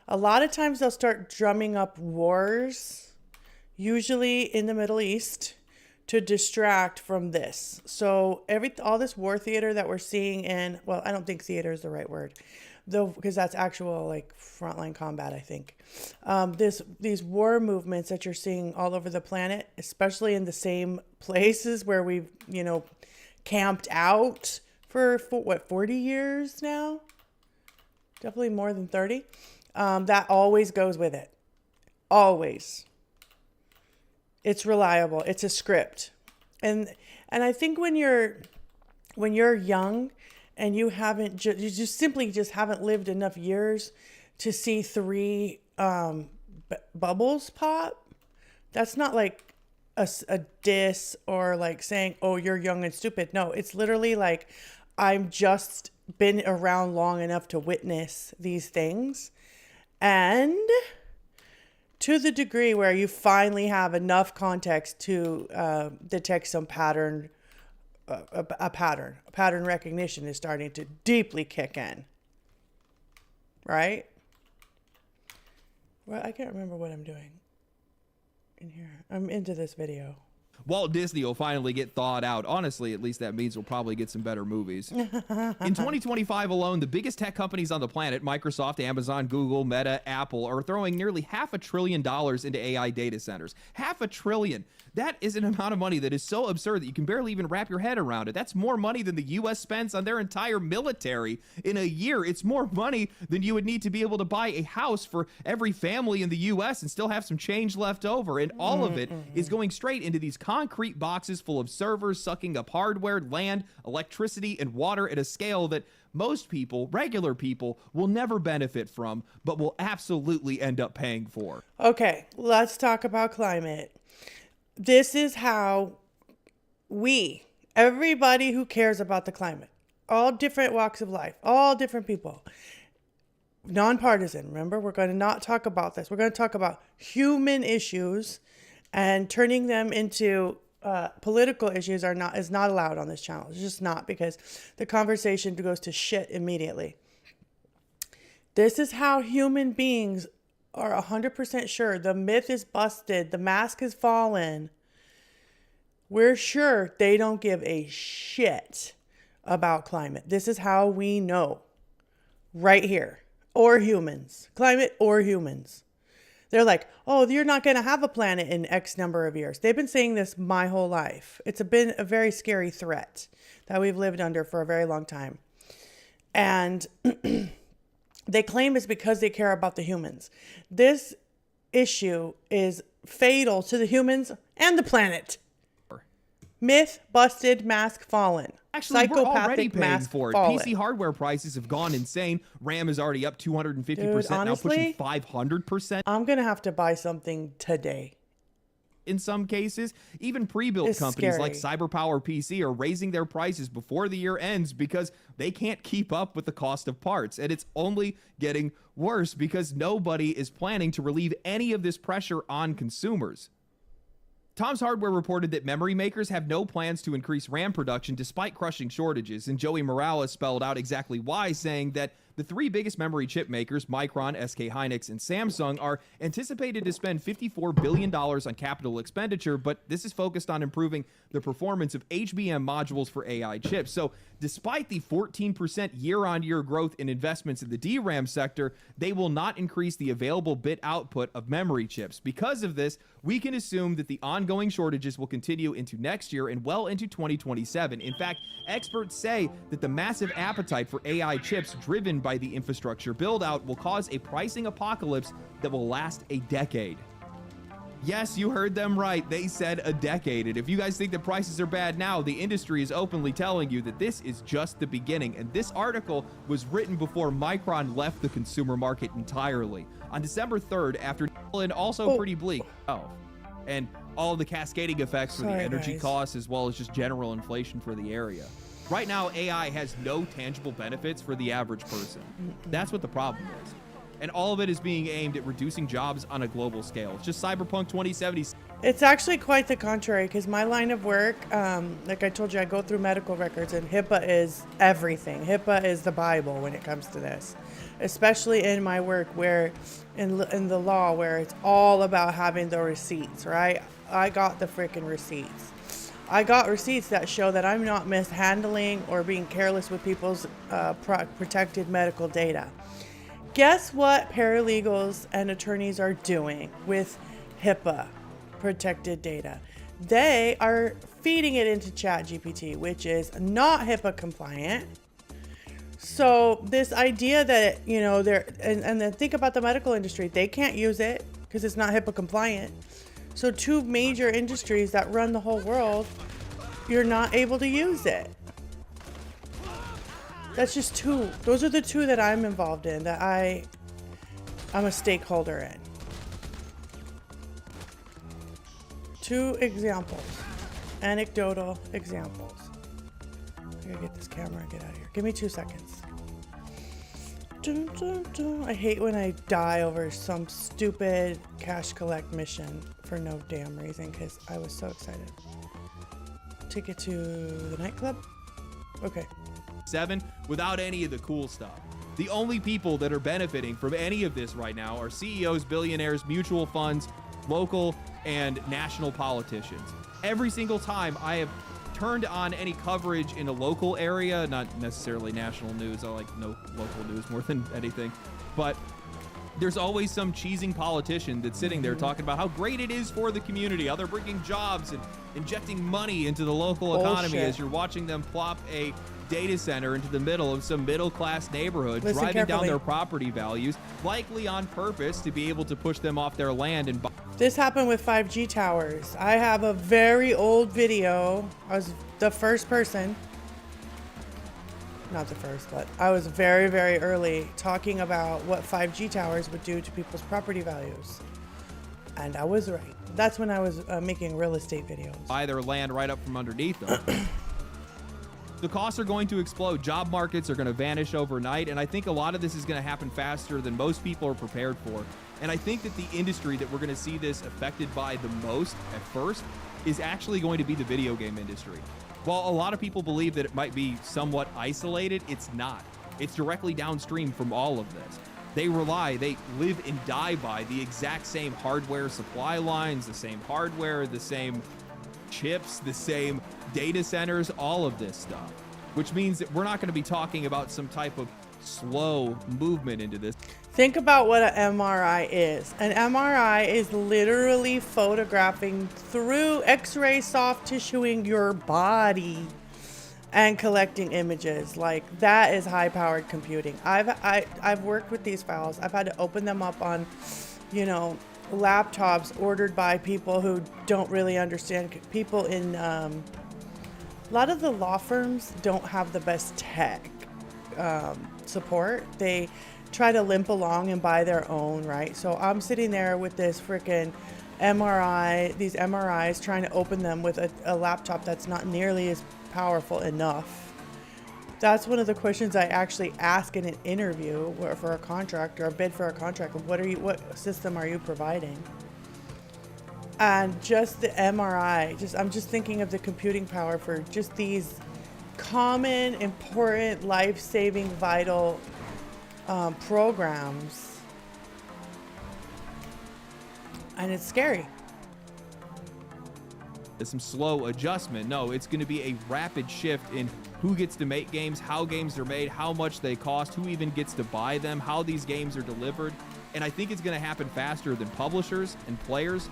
A lot of times they'll start drumming up wars usually in the Middle East, to distract from this. So all this war theater that we're seeing in, well, I don't think theater is the right word, though, because that's actual like frontline combat, I think. These war movements that you're seeing all over the planet, especially in the same places where we've, camped out for what, 40 years now? Definitely more than 30. That always goes with it. Always. It's reliable. It's a script. And I think when you're young and you just simply haven't lived enough years to see 3 bubbles pop, that's not like a diss or like saying, oh, you're young and stupid. No, it's literally like, I've just been around long enough to witness these things. And to the degree where you finally have enough context to detect some pattern, a pattern recognition is starting to deeply kick in. Right? Well, I can't remember what I'm doing in here. I'm into this video. Walt Disney will finally get thawed out. Honestly, at least that means we'll probably get some better movies. In 2025 alone, the biggest tech companies on the planet, Microsoft, Amazon, Google, Meta, Apple, are throwing nearly $500 billion into AI data centers. $500 billion. That is an amount of money that is so absurd that you can barely even wrap your head around it. That's more money than the U.S. spends on their entire military in a year. It's more money than you would need to be able to buy a house for every family in the U.S. and still have some change left over. And all of it is going straight into these concrete boxes full of servers, sucking up hardware, land, electricity, and water at a scale that most people, regular people, will never benefit from, but will absolutely end up paying for. Okay, let's talk about climate. This is how everybody who cares about the climate, all different walks of life, all different people, nonpartisan. Remember, we're going to not talk about this. We're going to talk about human issues, and turning them into political issues is not allowed on this channel. It's just not, because the conversation goes to shit immediately. This is how human beings are 100% sure the myth is busted, the mask has fallen. We're sure they don't give a shit about climate. This is how we know. Right here. Or humans. Climate or humans. They're like, oh, you're not going to have a planet in X number of years. They've been saying this my whole life. It's been a very scary threat that we've lived under for a very long time. And they claim it's because they care about the humans. This issue is fatal to the humans and the planet. Myth busted, mask fallen. Actually, we're already paying for it. Fallen. PC hardware prices have gone insane. RAM is already up 250%, Dude, honestly, now pushing 500%. I'm going to have to buy something today. In some cases, even pre-built companies like CyberPower PC are raising their prices before the year ends because they can't keep up with the cost of parts. And it's only getting worse because nobody is planning to relieve any of this pressure on consumers. Tom's Hardware reported that memory makers have no plans to increase RAM production despite crushing shortages, and Joey Morales spelled out exactly why, saying that the 3 biggest memory chip makers, Micron, SK Hynix, and Samsung, are anticipated to spend $54 billion on capital expenditure, but this is focused on improving the performance of HBM modules for AI chips. So despite the 14% year-on-year growth in investments in the DRAM sector, they will not increase the available bit output of memory chips. Because of this, we can assume that the ongoing shortages will continue into next year and well into 2027. In fact, experts say that the massive appetite for AI chips driven by the infrastructure build-out will cause a pricing apocalypse that will last a decade. Yes, you heard them right. They said a decade. And if you guys think that prices are bad now, the industry is openly telling you that this is just the beginning. And this article was written before Micron left the consumer market entirely. On December 3rd, after and also pretty bleak. And all the cascading effects for the energy costs as well as just general inflation for the area. Right now, AI has no tangible benefits for the average person. That's what the problem is. And all of it is being aimed at reducing jobs on a global scale. It's just Cyberpunk 2077. It's actually quite the contrary, because my line of work, like I told you, I go through medical records, and HIPAA is everything. HIPAA is the Bible when it comes to this, especially in my work where in the law, where it's all about having the receipts, right? I got the freaking receipts. I got receipts that show that I'm not mishandling or being careless with people's protected medical data. Guess what paralegals and attorneys are doing with HIPAA protected data? They are feeding it into ChatGPT, which is not HIPAA compliant. So this idea that, you know, and then think about the medical industry, they can't use it because it's not HIPAA compliant. So two major industries that run the whole world, you're not able to use it. That's just two. Those are the two that I'm involved in, that I'm a stakeholder in. Two examples, anecdotal examples. I gotta get this camera and get out of here. Give me 2 seconds. Dun, dun, dun. I hate when I die over some stupid cash collect mission for no damn reason, because I was so excited. Ticket to the nightclub? Okay. 7 without any of the cool stuff. The only people that are benefiting from any of this right now are CEOs, billionaires, mutual funds, local and national politicians. Every single time I have turned on any coverage in a local area, not necessarily national news, I like no local news more than anything, but there's always some cheesing politician that's sitting there talking about how great it is for the community, how they're bringing jobs and injecting money into the local economy as you're watching them plop a data center into the middle of some middle-class neighborhood, Listen driving down carefully. their property values, likely on purpose to be able to push them off their land and buy. This happened with 5G towers. I have a very old video. I was the first person, not the first, but I was very, very early talking about what 5G towers would do to people's property values. And I was right. That's when I was making real estate videos. Buy their land right up from underneath them. The costs are going to explode. Job markets are going to vanish overnight. And I think a lot of this is going to happen faster than most people are prepared for. And I think that the industry that we're going to see this affected by the most at first is actually going to be the video game industry. While a lot of people believe that it might be somewhat isolated, it's not. It's directly downstream from all of this. They live and die by the exact same hardware supply lines, the same hardware, the same chips, the same data centers, all of this stuff, which means that we're not going to be talking about some type of slow movement into this. Think about what an MRI is. An MRI is literally photographing through X-ray soft tissuing your body and collecting images. Like, that is high-powered computing. I've worked with these files. I've had to open them up on, you know, laptops ordered by people who don't really understand. People in a lot of the law firms don't have the best tech support. They try to limp along and buy their own, right? So I'm sitting there with this freaking MRI, these MRIs, trying to open them with a laptop that's not nearly as powerful enough. That's one of the questions I actually ask in an interview for a contract or a bid for a contract. What system are you providing? And just the MRI, I'm just thinking of the computing power for just these common, important, life-saving, vital programs. And it's scary. Some slow adjustment. No, it's going to be a rapid shift in who gets to make games, how games are made, how much they cost, who even gets to buy them, how these games are delivered. And I think it's going to happen faster than publishers and players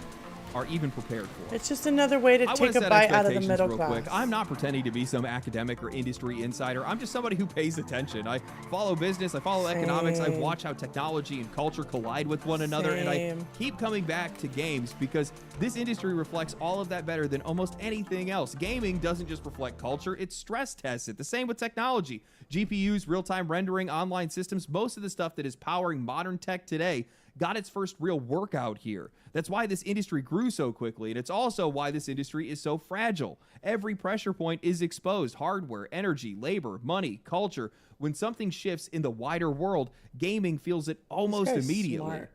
are even prepared for. It's just another way to take a bite out of the middle class. Quick. I'm not pretending to be some academic or industry insider. I'm just somebody who pays attention. I follow business, I follow economics, I watch how technology and culture collide with one another, and I keep coming back to games because this industry reflects all of that better than almost anything else. Gaming doesn't just reflect culture, it stress tests it. The same with technology. GPUs, real-time rendering, online systems, most of the stuff that is powering modern tech today got its first real workout here. That's why this industry grew so quickly, and it's also why this industry is so fragile. Every pressure point is exposed. Hardware, energy, labor, money, culture. When something shifts in the wider world, gaming feels it almost immediately. Smart.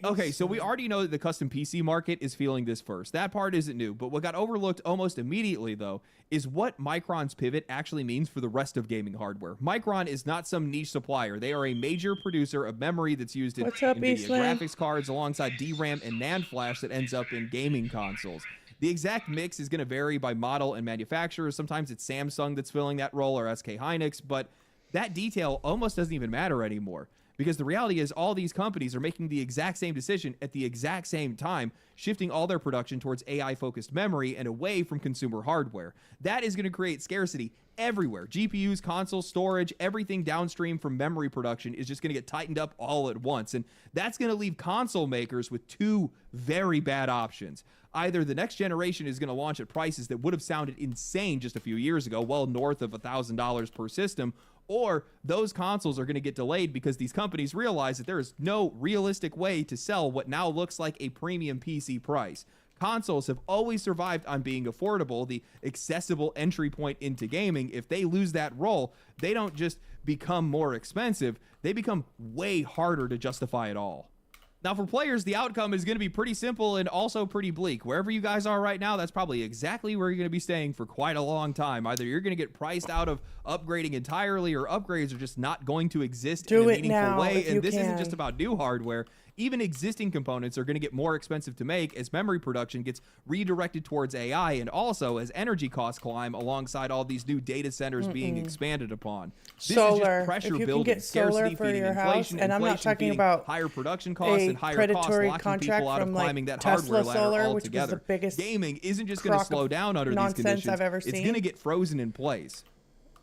Okay, so we already know that the custom PC market is feeling this first. That part isn't new, but what got overlooked almost immediately, though, is what Micron's pivot actually means for the rest of gaming hardware. Micron is not some niche supplier. They are a major producer of memory that's used in What's up, NVIDIA Eastland? graphics cards alongside DRAM and NAND flash that ends up in gaming consoles. The exact mix is going to vary by model and manufacturer. Sometimes it's Samsung that's filling that role or SK Hynix, but that detail almost doesn't even matter anymore. Because the reality is all these companies are making the exact same decision at the exact same time, shifting all their production towards AI-focused memory and away from consumer hardware. That is going to create scarcity everywhere. GPUs, consoles, storage, everything downstream from memory production is just going to get tightened up all at once. And that's going to leave console makers with two very bad options. Either the next generation is going to launch at prices that would have sounded insane just a few years ago, well north of $1,000 per system, or those consoles are going to get delayed because these companies realize that there is no realistic way to sell what now looks like a premium PC price. Consoles have always survived on being affordable, the accessible entry point into gaming. If they lose that role, they don't just become more expensive, they become way harder to justify at all. Now, for players, the outcome is going to be pretty simple and also pretty bleak. Wherever you guys are right now, that's probably exactly where you're going to be staying for quite a long time. Either you're going to get priced out of upgrading entirely, or upgrades are just not going to exist in a meaningful way. And this isn't just about new hardware. Even existing components are going to get more expensive to make as memory production gets redirected towards AI, and also as energy costs climb alongside all these new data centers being expanded upon. This is just pressure building, scarcity feeding inflation, and I'm not talking about higher production costs and higher costs locking people out of climbing that hardware ladder altogether. Gaming isn't just going to slow down under these conditions. It's going to get frozen in place.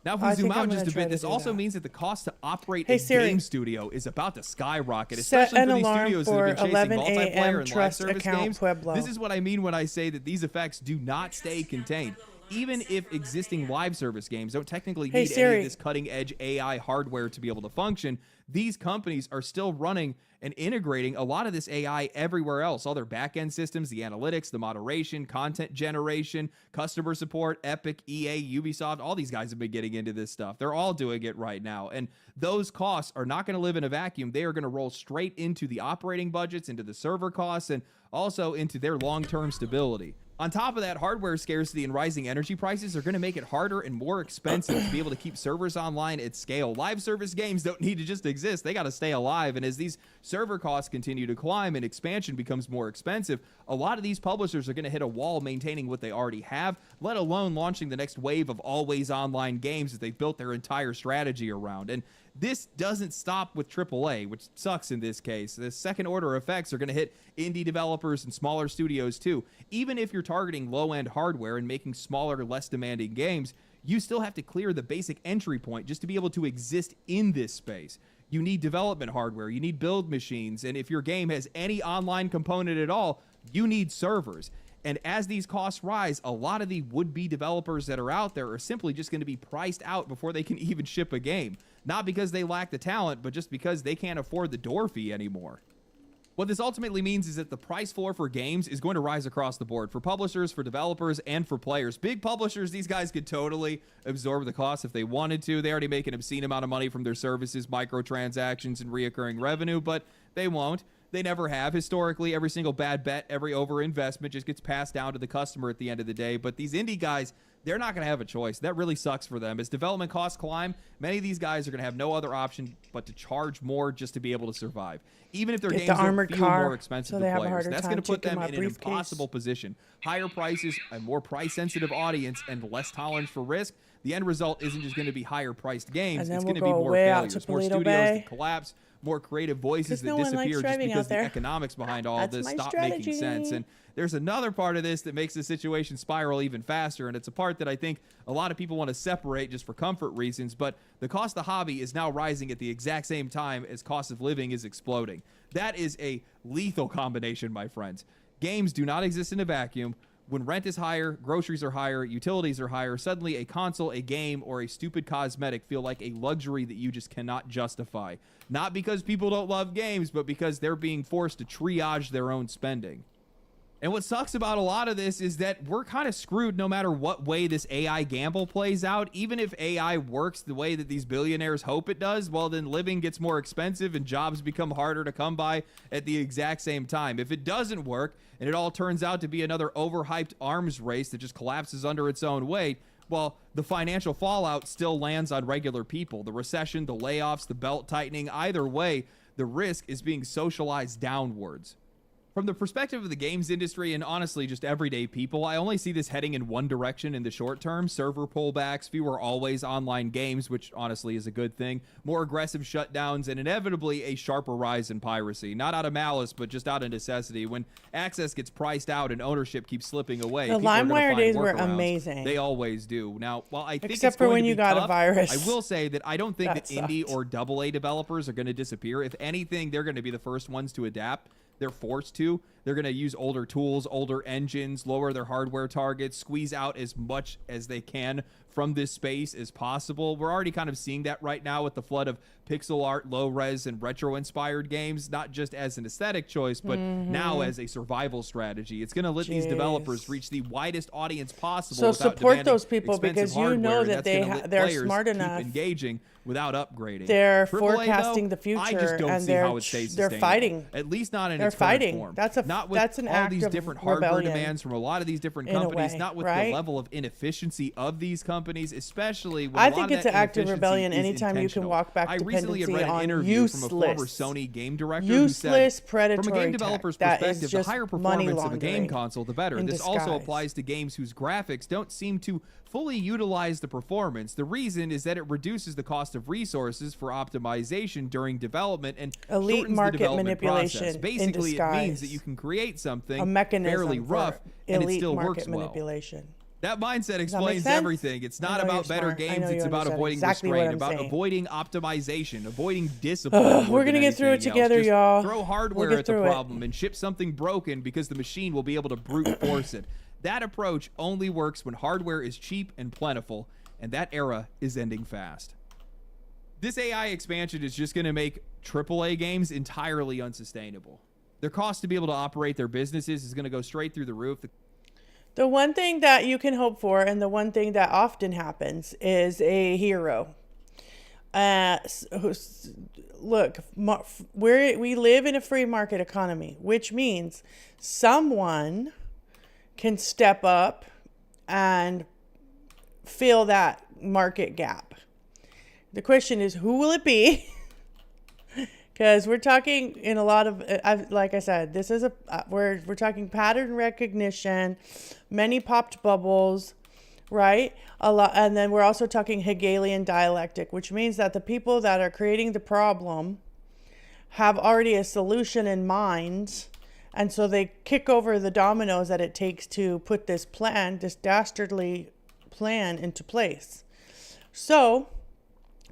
Now, if we zoom out just a bit, this also means that the cost to operate a game studio is about to skyrocket, especially for these studios that have been chasing multiplayer and live service games. This is what I mean when I say that these effects do not stay contained. Even if existing live service games don't technically need any of this cutting-edge AI hardware to be able to function, these companies are still running and integrating a lot of this AI everywhere else. All their back-end systems, the analytics, the moderation, content generation, customer support, Epic, EA, Ubisoft, all these guys have been getting into this stuff. They're all doing it right now. And those costs are not going to live in a vacuum. They are going to roll straight into the operating budgets, into the server costs, and also into their long-term stability. On top of that, hardware scarcity and rising energy prices are going to make it harder and more expensive to be able to keep servers online at scale. Live service games don't need to just exist. They got to stay alive. And as these server costs continue to climb and expansion becomes more expensive, a lot of these publishers are going to hit a wall maintaining what they already have, let alone launching the next wave of always online games that they've built their entire strategy around. And this doesn't stop with AAA, which sucks in this case. The second order effects are going to hit indie developers and smaller studios too. Even if you're targeting low-end hardware and making smaller, less demanding games, you still have to clear the basic entry point just to be able to exist in this space. You need development hardware, you need build machines, and if your game has any online component at all, you need servers. And as these costs rise, a lot of the would-be developers that are out there are simply just going to be priced out before they can even ship a game. Not because they lack the talent, but just because they can't afford the door fee anymore. What this ultimately means is that the price floor for games is going to rise across the board for publishers, for developers, and for players. Big publishers, these guys could totally absorb the cost if they wanted to. They already make an obscene amount of money from their services, microtransactions, and reoccurring revenue, but they won't. They never have. Historically, every single bad bet, every overinvestment just gets passed down to the customer at the end of the day. But these indie guys, they're not going to have a choice. That really sucks for them. As development costs climb, many of these guys are going to have no other option but to charge more just to be able to survive. Even if their games don't feel more expensive to players, that's going to put them in an impossible position. Higher prices, a more price-sensitive audience, and less tolerance for risk. The end result isn't just going to be higher-priced games. It's going to be more failures, more studios that collapse, more creative voices that disappear just because the economics behind all of this stop making sense. And there's another part of this that makes the situation spiral even faster, and it's a part that I think a lot of people want to separate just for comfort reasons, but the cost of the hobby is now rising at the exact same time as cost of living is exploding. That is a lethal combination, my friends. Games do not exist in a vacuum. When rent is higher, groceries are higher, utilities are higher, suddenly a console, a game, or a stupid cosmetic feel like a luxury that you just cannot justify. Not because people don't love games, but because they're being forced to triage their own spending. And what sucks about a lot of this is that we're kind of screwed no matter what way this AI gamble plays out. Even if AI works the way that these billionaires hope it does, well, then living gets more expensive and jobs become harder to come by at the exact same time. If it doesn't work and it all turns out to be another overhyped arms race that just collapses under its own weight, well, the financial fallout still lands on regular people. The recession, the layoffs, the belt tightening, either way, the risk is being socialized downwards. From the perspective of the games industry and honestly just everyday people, I only see this heading in one direction in the short term: server pullbacks, fewer always online games, which honestly is a good thing, more aggressive shutdowns, and inevitably a sharper rise in piracy. Not out of malice, but just out of necessity. When access gets priced out and ownership keeps slipping away, The people are gonna LimeWire find days were workarounds. amazing. They always do. Now, while I think Except it's for going when to you be got a tough, virus. I will say that I don't think That that indie sucked. or AA developers are going to disappear. If anything, they're going to be the first ones to adapt. They're forced to. They're going to use older tools, older engines, lower their hardware targets, squeeze out as much as they can from this space as possible. We're already kind of seeing that right now with the flood of pixel art, low res, and retro inspired games, not just as an aesthetic choice, but now as a survival strategy. It's going to let these developers reach the widest audience possible. So without support demanding those people expensive because you hardware, know and that that's they gonna let they're players smart keep enough. engaging without upgrading. They're AAA, forecasting though, the future, I just don't and see how it stays they're sustainable. fighting. At least not in They're its current fighting. form. That's a not with that's an all act these of different hardware rebellion demands from a lot of these different in a companies, way, not with right? the level of inefficiency of these companies, especially when I a lot think of it's that an act of inefficiency rebellion is anytime you can intentional. walk back I recently had dependency read an on interview from a former useless, Sony game director useless who said, predatory from a game tech developer's that is perspective, the just higher money performance of a game laundering console, the better. in This also disguise. applies to games whose graphics don't seem to fully utilize the performance. The reason is that it reduces the cost of resources for optimization during development and Elite shortens market the development process. manipulation in Basically, it means that disguise. you can create something a mechanism fairly for rough and it elite still market works well. manipulation. That mindset make explains sense? everything. It's I not know about you're better smart. I know games. you It's about understand avoiding exactly what restraint, I'm about saying. avoiding optimization, avoiding discipline. more We're gonna than get through it anything else. together, Just y'all. Throw We'll hardware get at the through it. problem and ship something broken because the machine will be able to brute force it. That approach only works when hardware is cheap and plentiful, and that era is ending fast. This AI expansion is just going to make AAA games entirely unsustainable. Their cost to be able to operate their businesses is going to go straight through the roof. The one thing that you can hope for, and the one thing that often happens, is a hero. Look, we live in a free market economy, which means someone can step up and fill that market gap. The question is, who will it be? Because we're talking in a lot of, like I said, this is we're talking pattern recognition, many popped bubbles, right? A lot, and then we're also talking Hegelian dialectic, which means that the people that are creating the problem have already a solution in mind, and so they kick over the dominoes that it takes to put this plan, this dastardly plan, into place. So,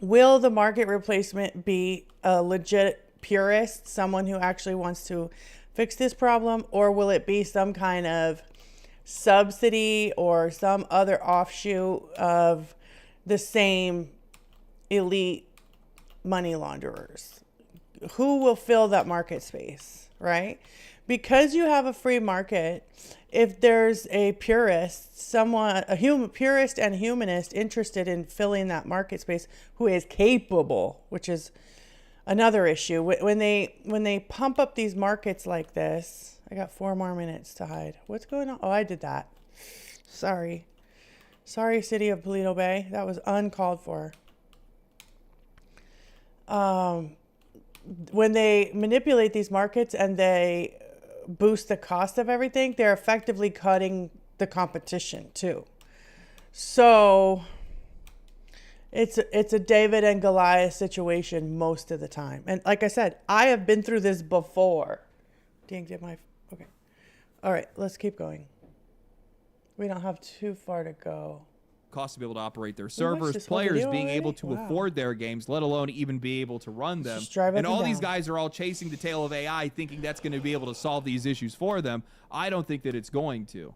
will the market replacement be a legit purist, someone who actually wants to fix this problem, or will it be some kind of subsidy or some other offshoot of the same elite money launderers? Who will fill that market space, right? Because you have a free market, if there's a purist, purist and humanist interested in filling that market space who is capable, which is another issue. When they pump up these markets like this, I got 4 more minutes to hide. What's going on? Oh, I did that. Sorry, City of Polito Bay. That was uncalled for. When they manipulate these markets and they boost the cost of everything, they're effectively cutting the competition too. So it's a David and Goliath situation most of the time. And like I said, I have been through this before. Okay. All right, let's keep going. We don't have too far to go. Cost to be able to operate their watched servers, this whole players video being already? able to Wow. afford their games, let alone even be able to run them. Just drive up And all and these down. guys are all chasing the tail of AI, thinking that's going to be able to solve these issues for them. I don't think that it's going to.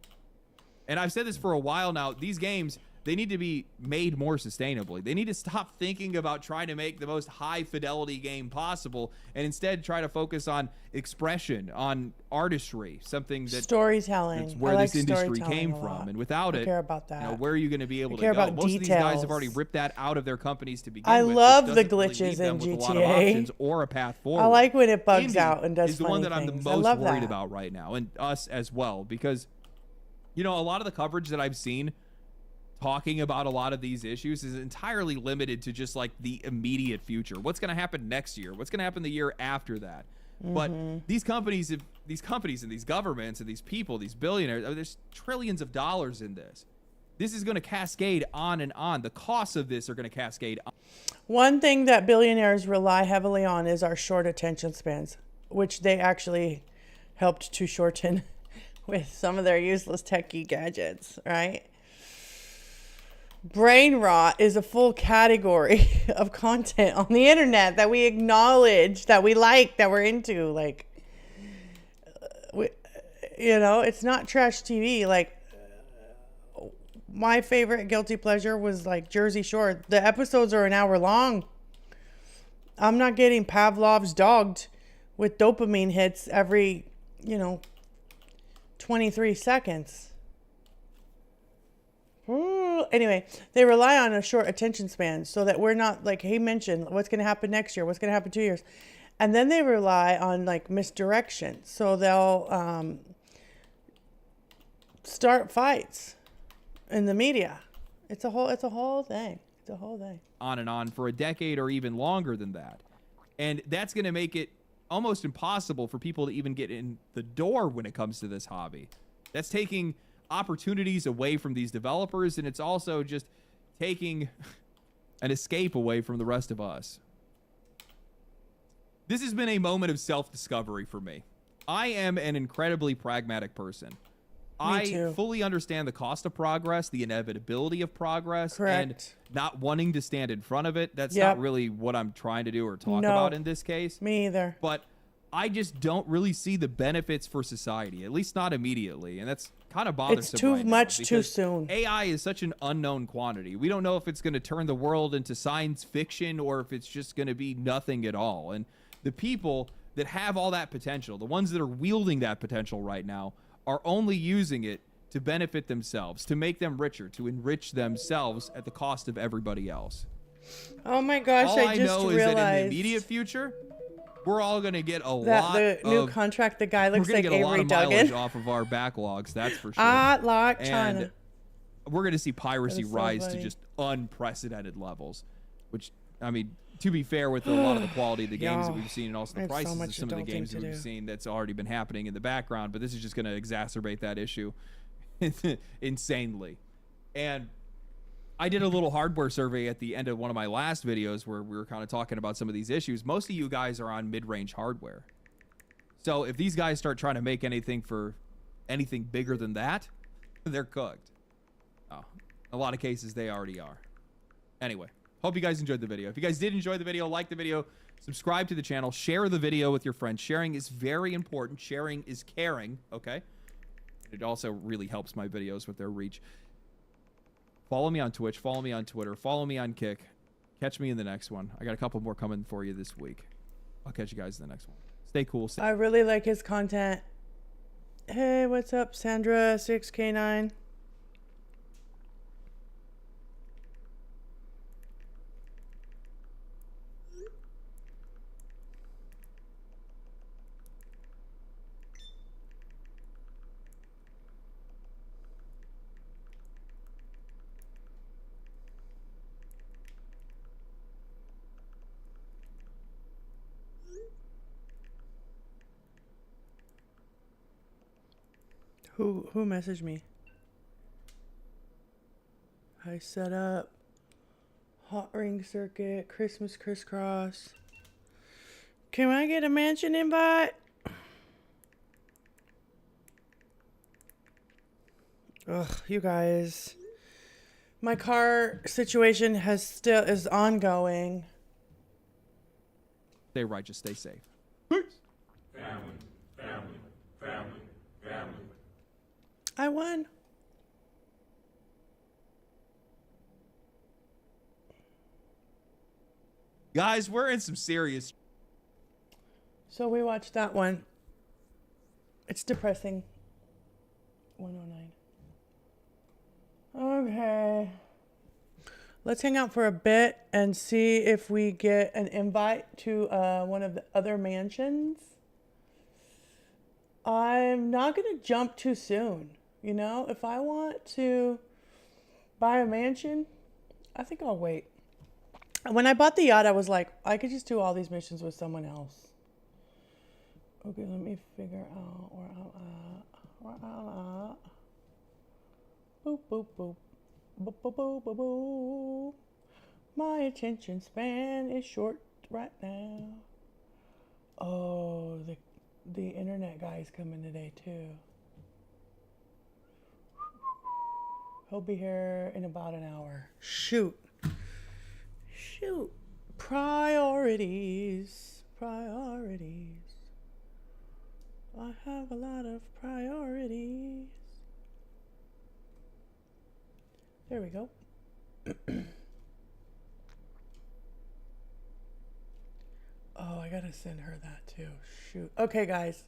And I've said this for a while now. These games, they need to be made more sustainably. They need to stop thinking about trying to make the most high fidelity game possible and instead try to focus on expression, on artistry, something that storytelling. that's where I like this industry storytelling came a lot. from. And without I it, care about that. where are you going to be able to care go? about Most of these guys have already details. ripped that out of their companies to begin I with. love which the doesn't really glitches leave them in with a lot of GTA. options or a path forward. I like when it bugs Indie out and does is the funny one that I'm the things. I most love worried that. about right now, and us as well, because a lot of the coverage that I've seen talking about a lot of these issues is entirely limited to just like the immediate future. What's going to happen next year? What's going to happen the year after that? But these companies and these governments and these people, these billionaires, there's trillions of dollars in this. This is going to cascade on and on. The costs of this are going to cascade on. One thing that billionaires rely heavily on is our short attention spans, which they actually helped to shorten with some of their useless techie gadgets, right? Brain rot is a full category of content on the internet that we acknowledge, that we like, that we're into. Like, it's not trash TV. Like, my favorite guilty pleasure was like Jersey Shore. The episodes are an hour long. I'm not getting Pavlov's dogged with dopamine hits every, 23 seconds. Anyway, they rely on a short attention span so that we're not, like he mentioned, what's going to happen next year, what's going to happen 2 years. And then they rely on like misdirection. So they'll start fights in the media. It's a whole thing. It's a whole thing. On and on for a decade or even longer than that. And that's going to make it almost impossible for people to even get in the door when it comes to this hobby. That's taking opportunities away from these developers, and it's also just taking an escape away from the rest of us. This has been a moment of self-discovery for me. I am an incredibly pragmatic person. I too. fully understand the cost of progress, the inevitability of progress, Correct. and not wanting to stand in front of it. That's Yep. not really what I'm trying to do or talk No. about in this case. Me either. But I just don't really see the benefits for society, at least not immediately. And that's kind of bothersome. It's too right now much too because soon. AI is such an unknown quantity. We don't know if it's going to turn the world into science fiction or if it's just going to be nothing at all. And the people that have all that potential, the ones that are wielding that potential right now, are only using it to benefit themselves, to make them richer, to enrich themselves at the cost of everybody else. Oh my gosh, All I I just know is realized that in the immediate future, we're all going to get a that lot the of new contract, the guy we're looks gonna like get a lot Avery of mileage Duggan. off of our backlogs, that's for sure. I like And China. we're going to see piracy That is so rise to funny. just unprecedented levels, which, I mean, to be fair with a lot of the quality of the games that Y'all, we've seen and also I the have so prices of much some of the adulting games to that we've do. seen, that's already been happening in the background, but this is just going to exacerbate that issue insanely. And I did a little hardware survey at the end of one of my last videos where we were kind of talking about some of these issues. Most of you guys are on mid-range hardware. So if these guys start trying to make anything bigger than that, they're cooked. Oh, in a lot of cases, they already are. Anyway, hope you guys enjoyed the video. If you guys did enjoy the video, like the video, subscribe to the channel, share the video with your friends. Sharing is very important. Sharing is caring, okay? It also really helps my videos with their reach. Follow me on Twitch. Follow me on Twitter. Follow me on Kick. Catch me in the next one. I got a couple more coming for you this week. I'll catch you guys in the next one. Stay cool. I really like his content. Hey, what's up, Sandra 6K9? Who messaged me? I set up hot ring circuit, Christmas crisscross. Can I get a mansion invite? Ugh, you guys. My car situation is ongoing. Stay righteous. Stay safe. I won. Guys, we're in some serious. So we watched that one. It's depressing. 109. Okay. Let's hang out for a bit and see if we get an invite to one of the other mansions. I'm not going to jump too soon. You know, if I want to buy a mansion, I think I'll wait. When I bought the yacht, I was like, I could just do all these missions with someone else. Okay, let me figure out where I'm at. Boop, boop, boop. Boop, boop, boop, boop, boop. My attention span is short right now. Oh, the internet guy's coming today too. He'll be here in about an hour. Shoot. Priorities. I have a lot of priorities. There we go. Oh, I gotta send her that too. Shoot. Okay, guys.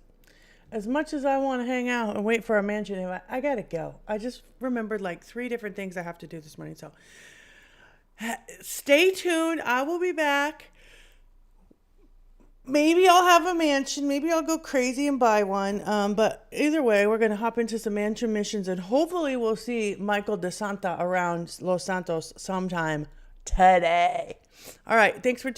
As much as I want to hang out and wait for a mansion, I gotta go. I just remembered like 3 different things I have to do this morning. So stay tuned. I will be back. Maybe I'll have a mansion. Maybe I'll go crazy and buy one. But either way, we're going to hop into some mansion missions. And hopefully we'll see Micheal Desanta around Los Santos sometime today. All right. Thanks for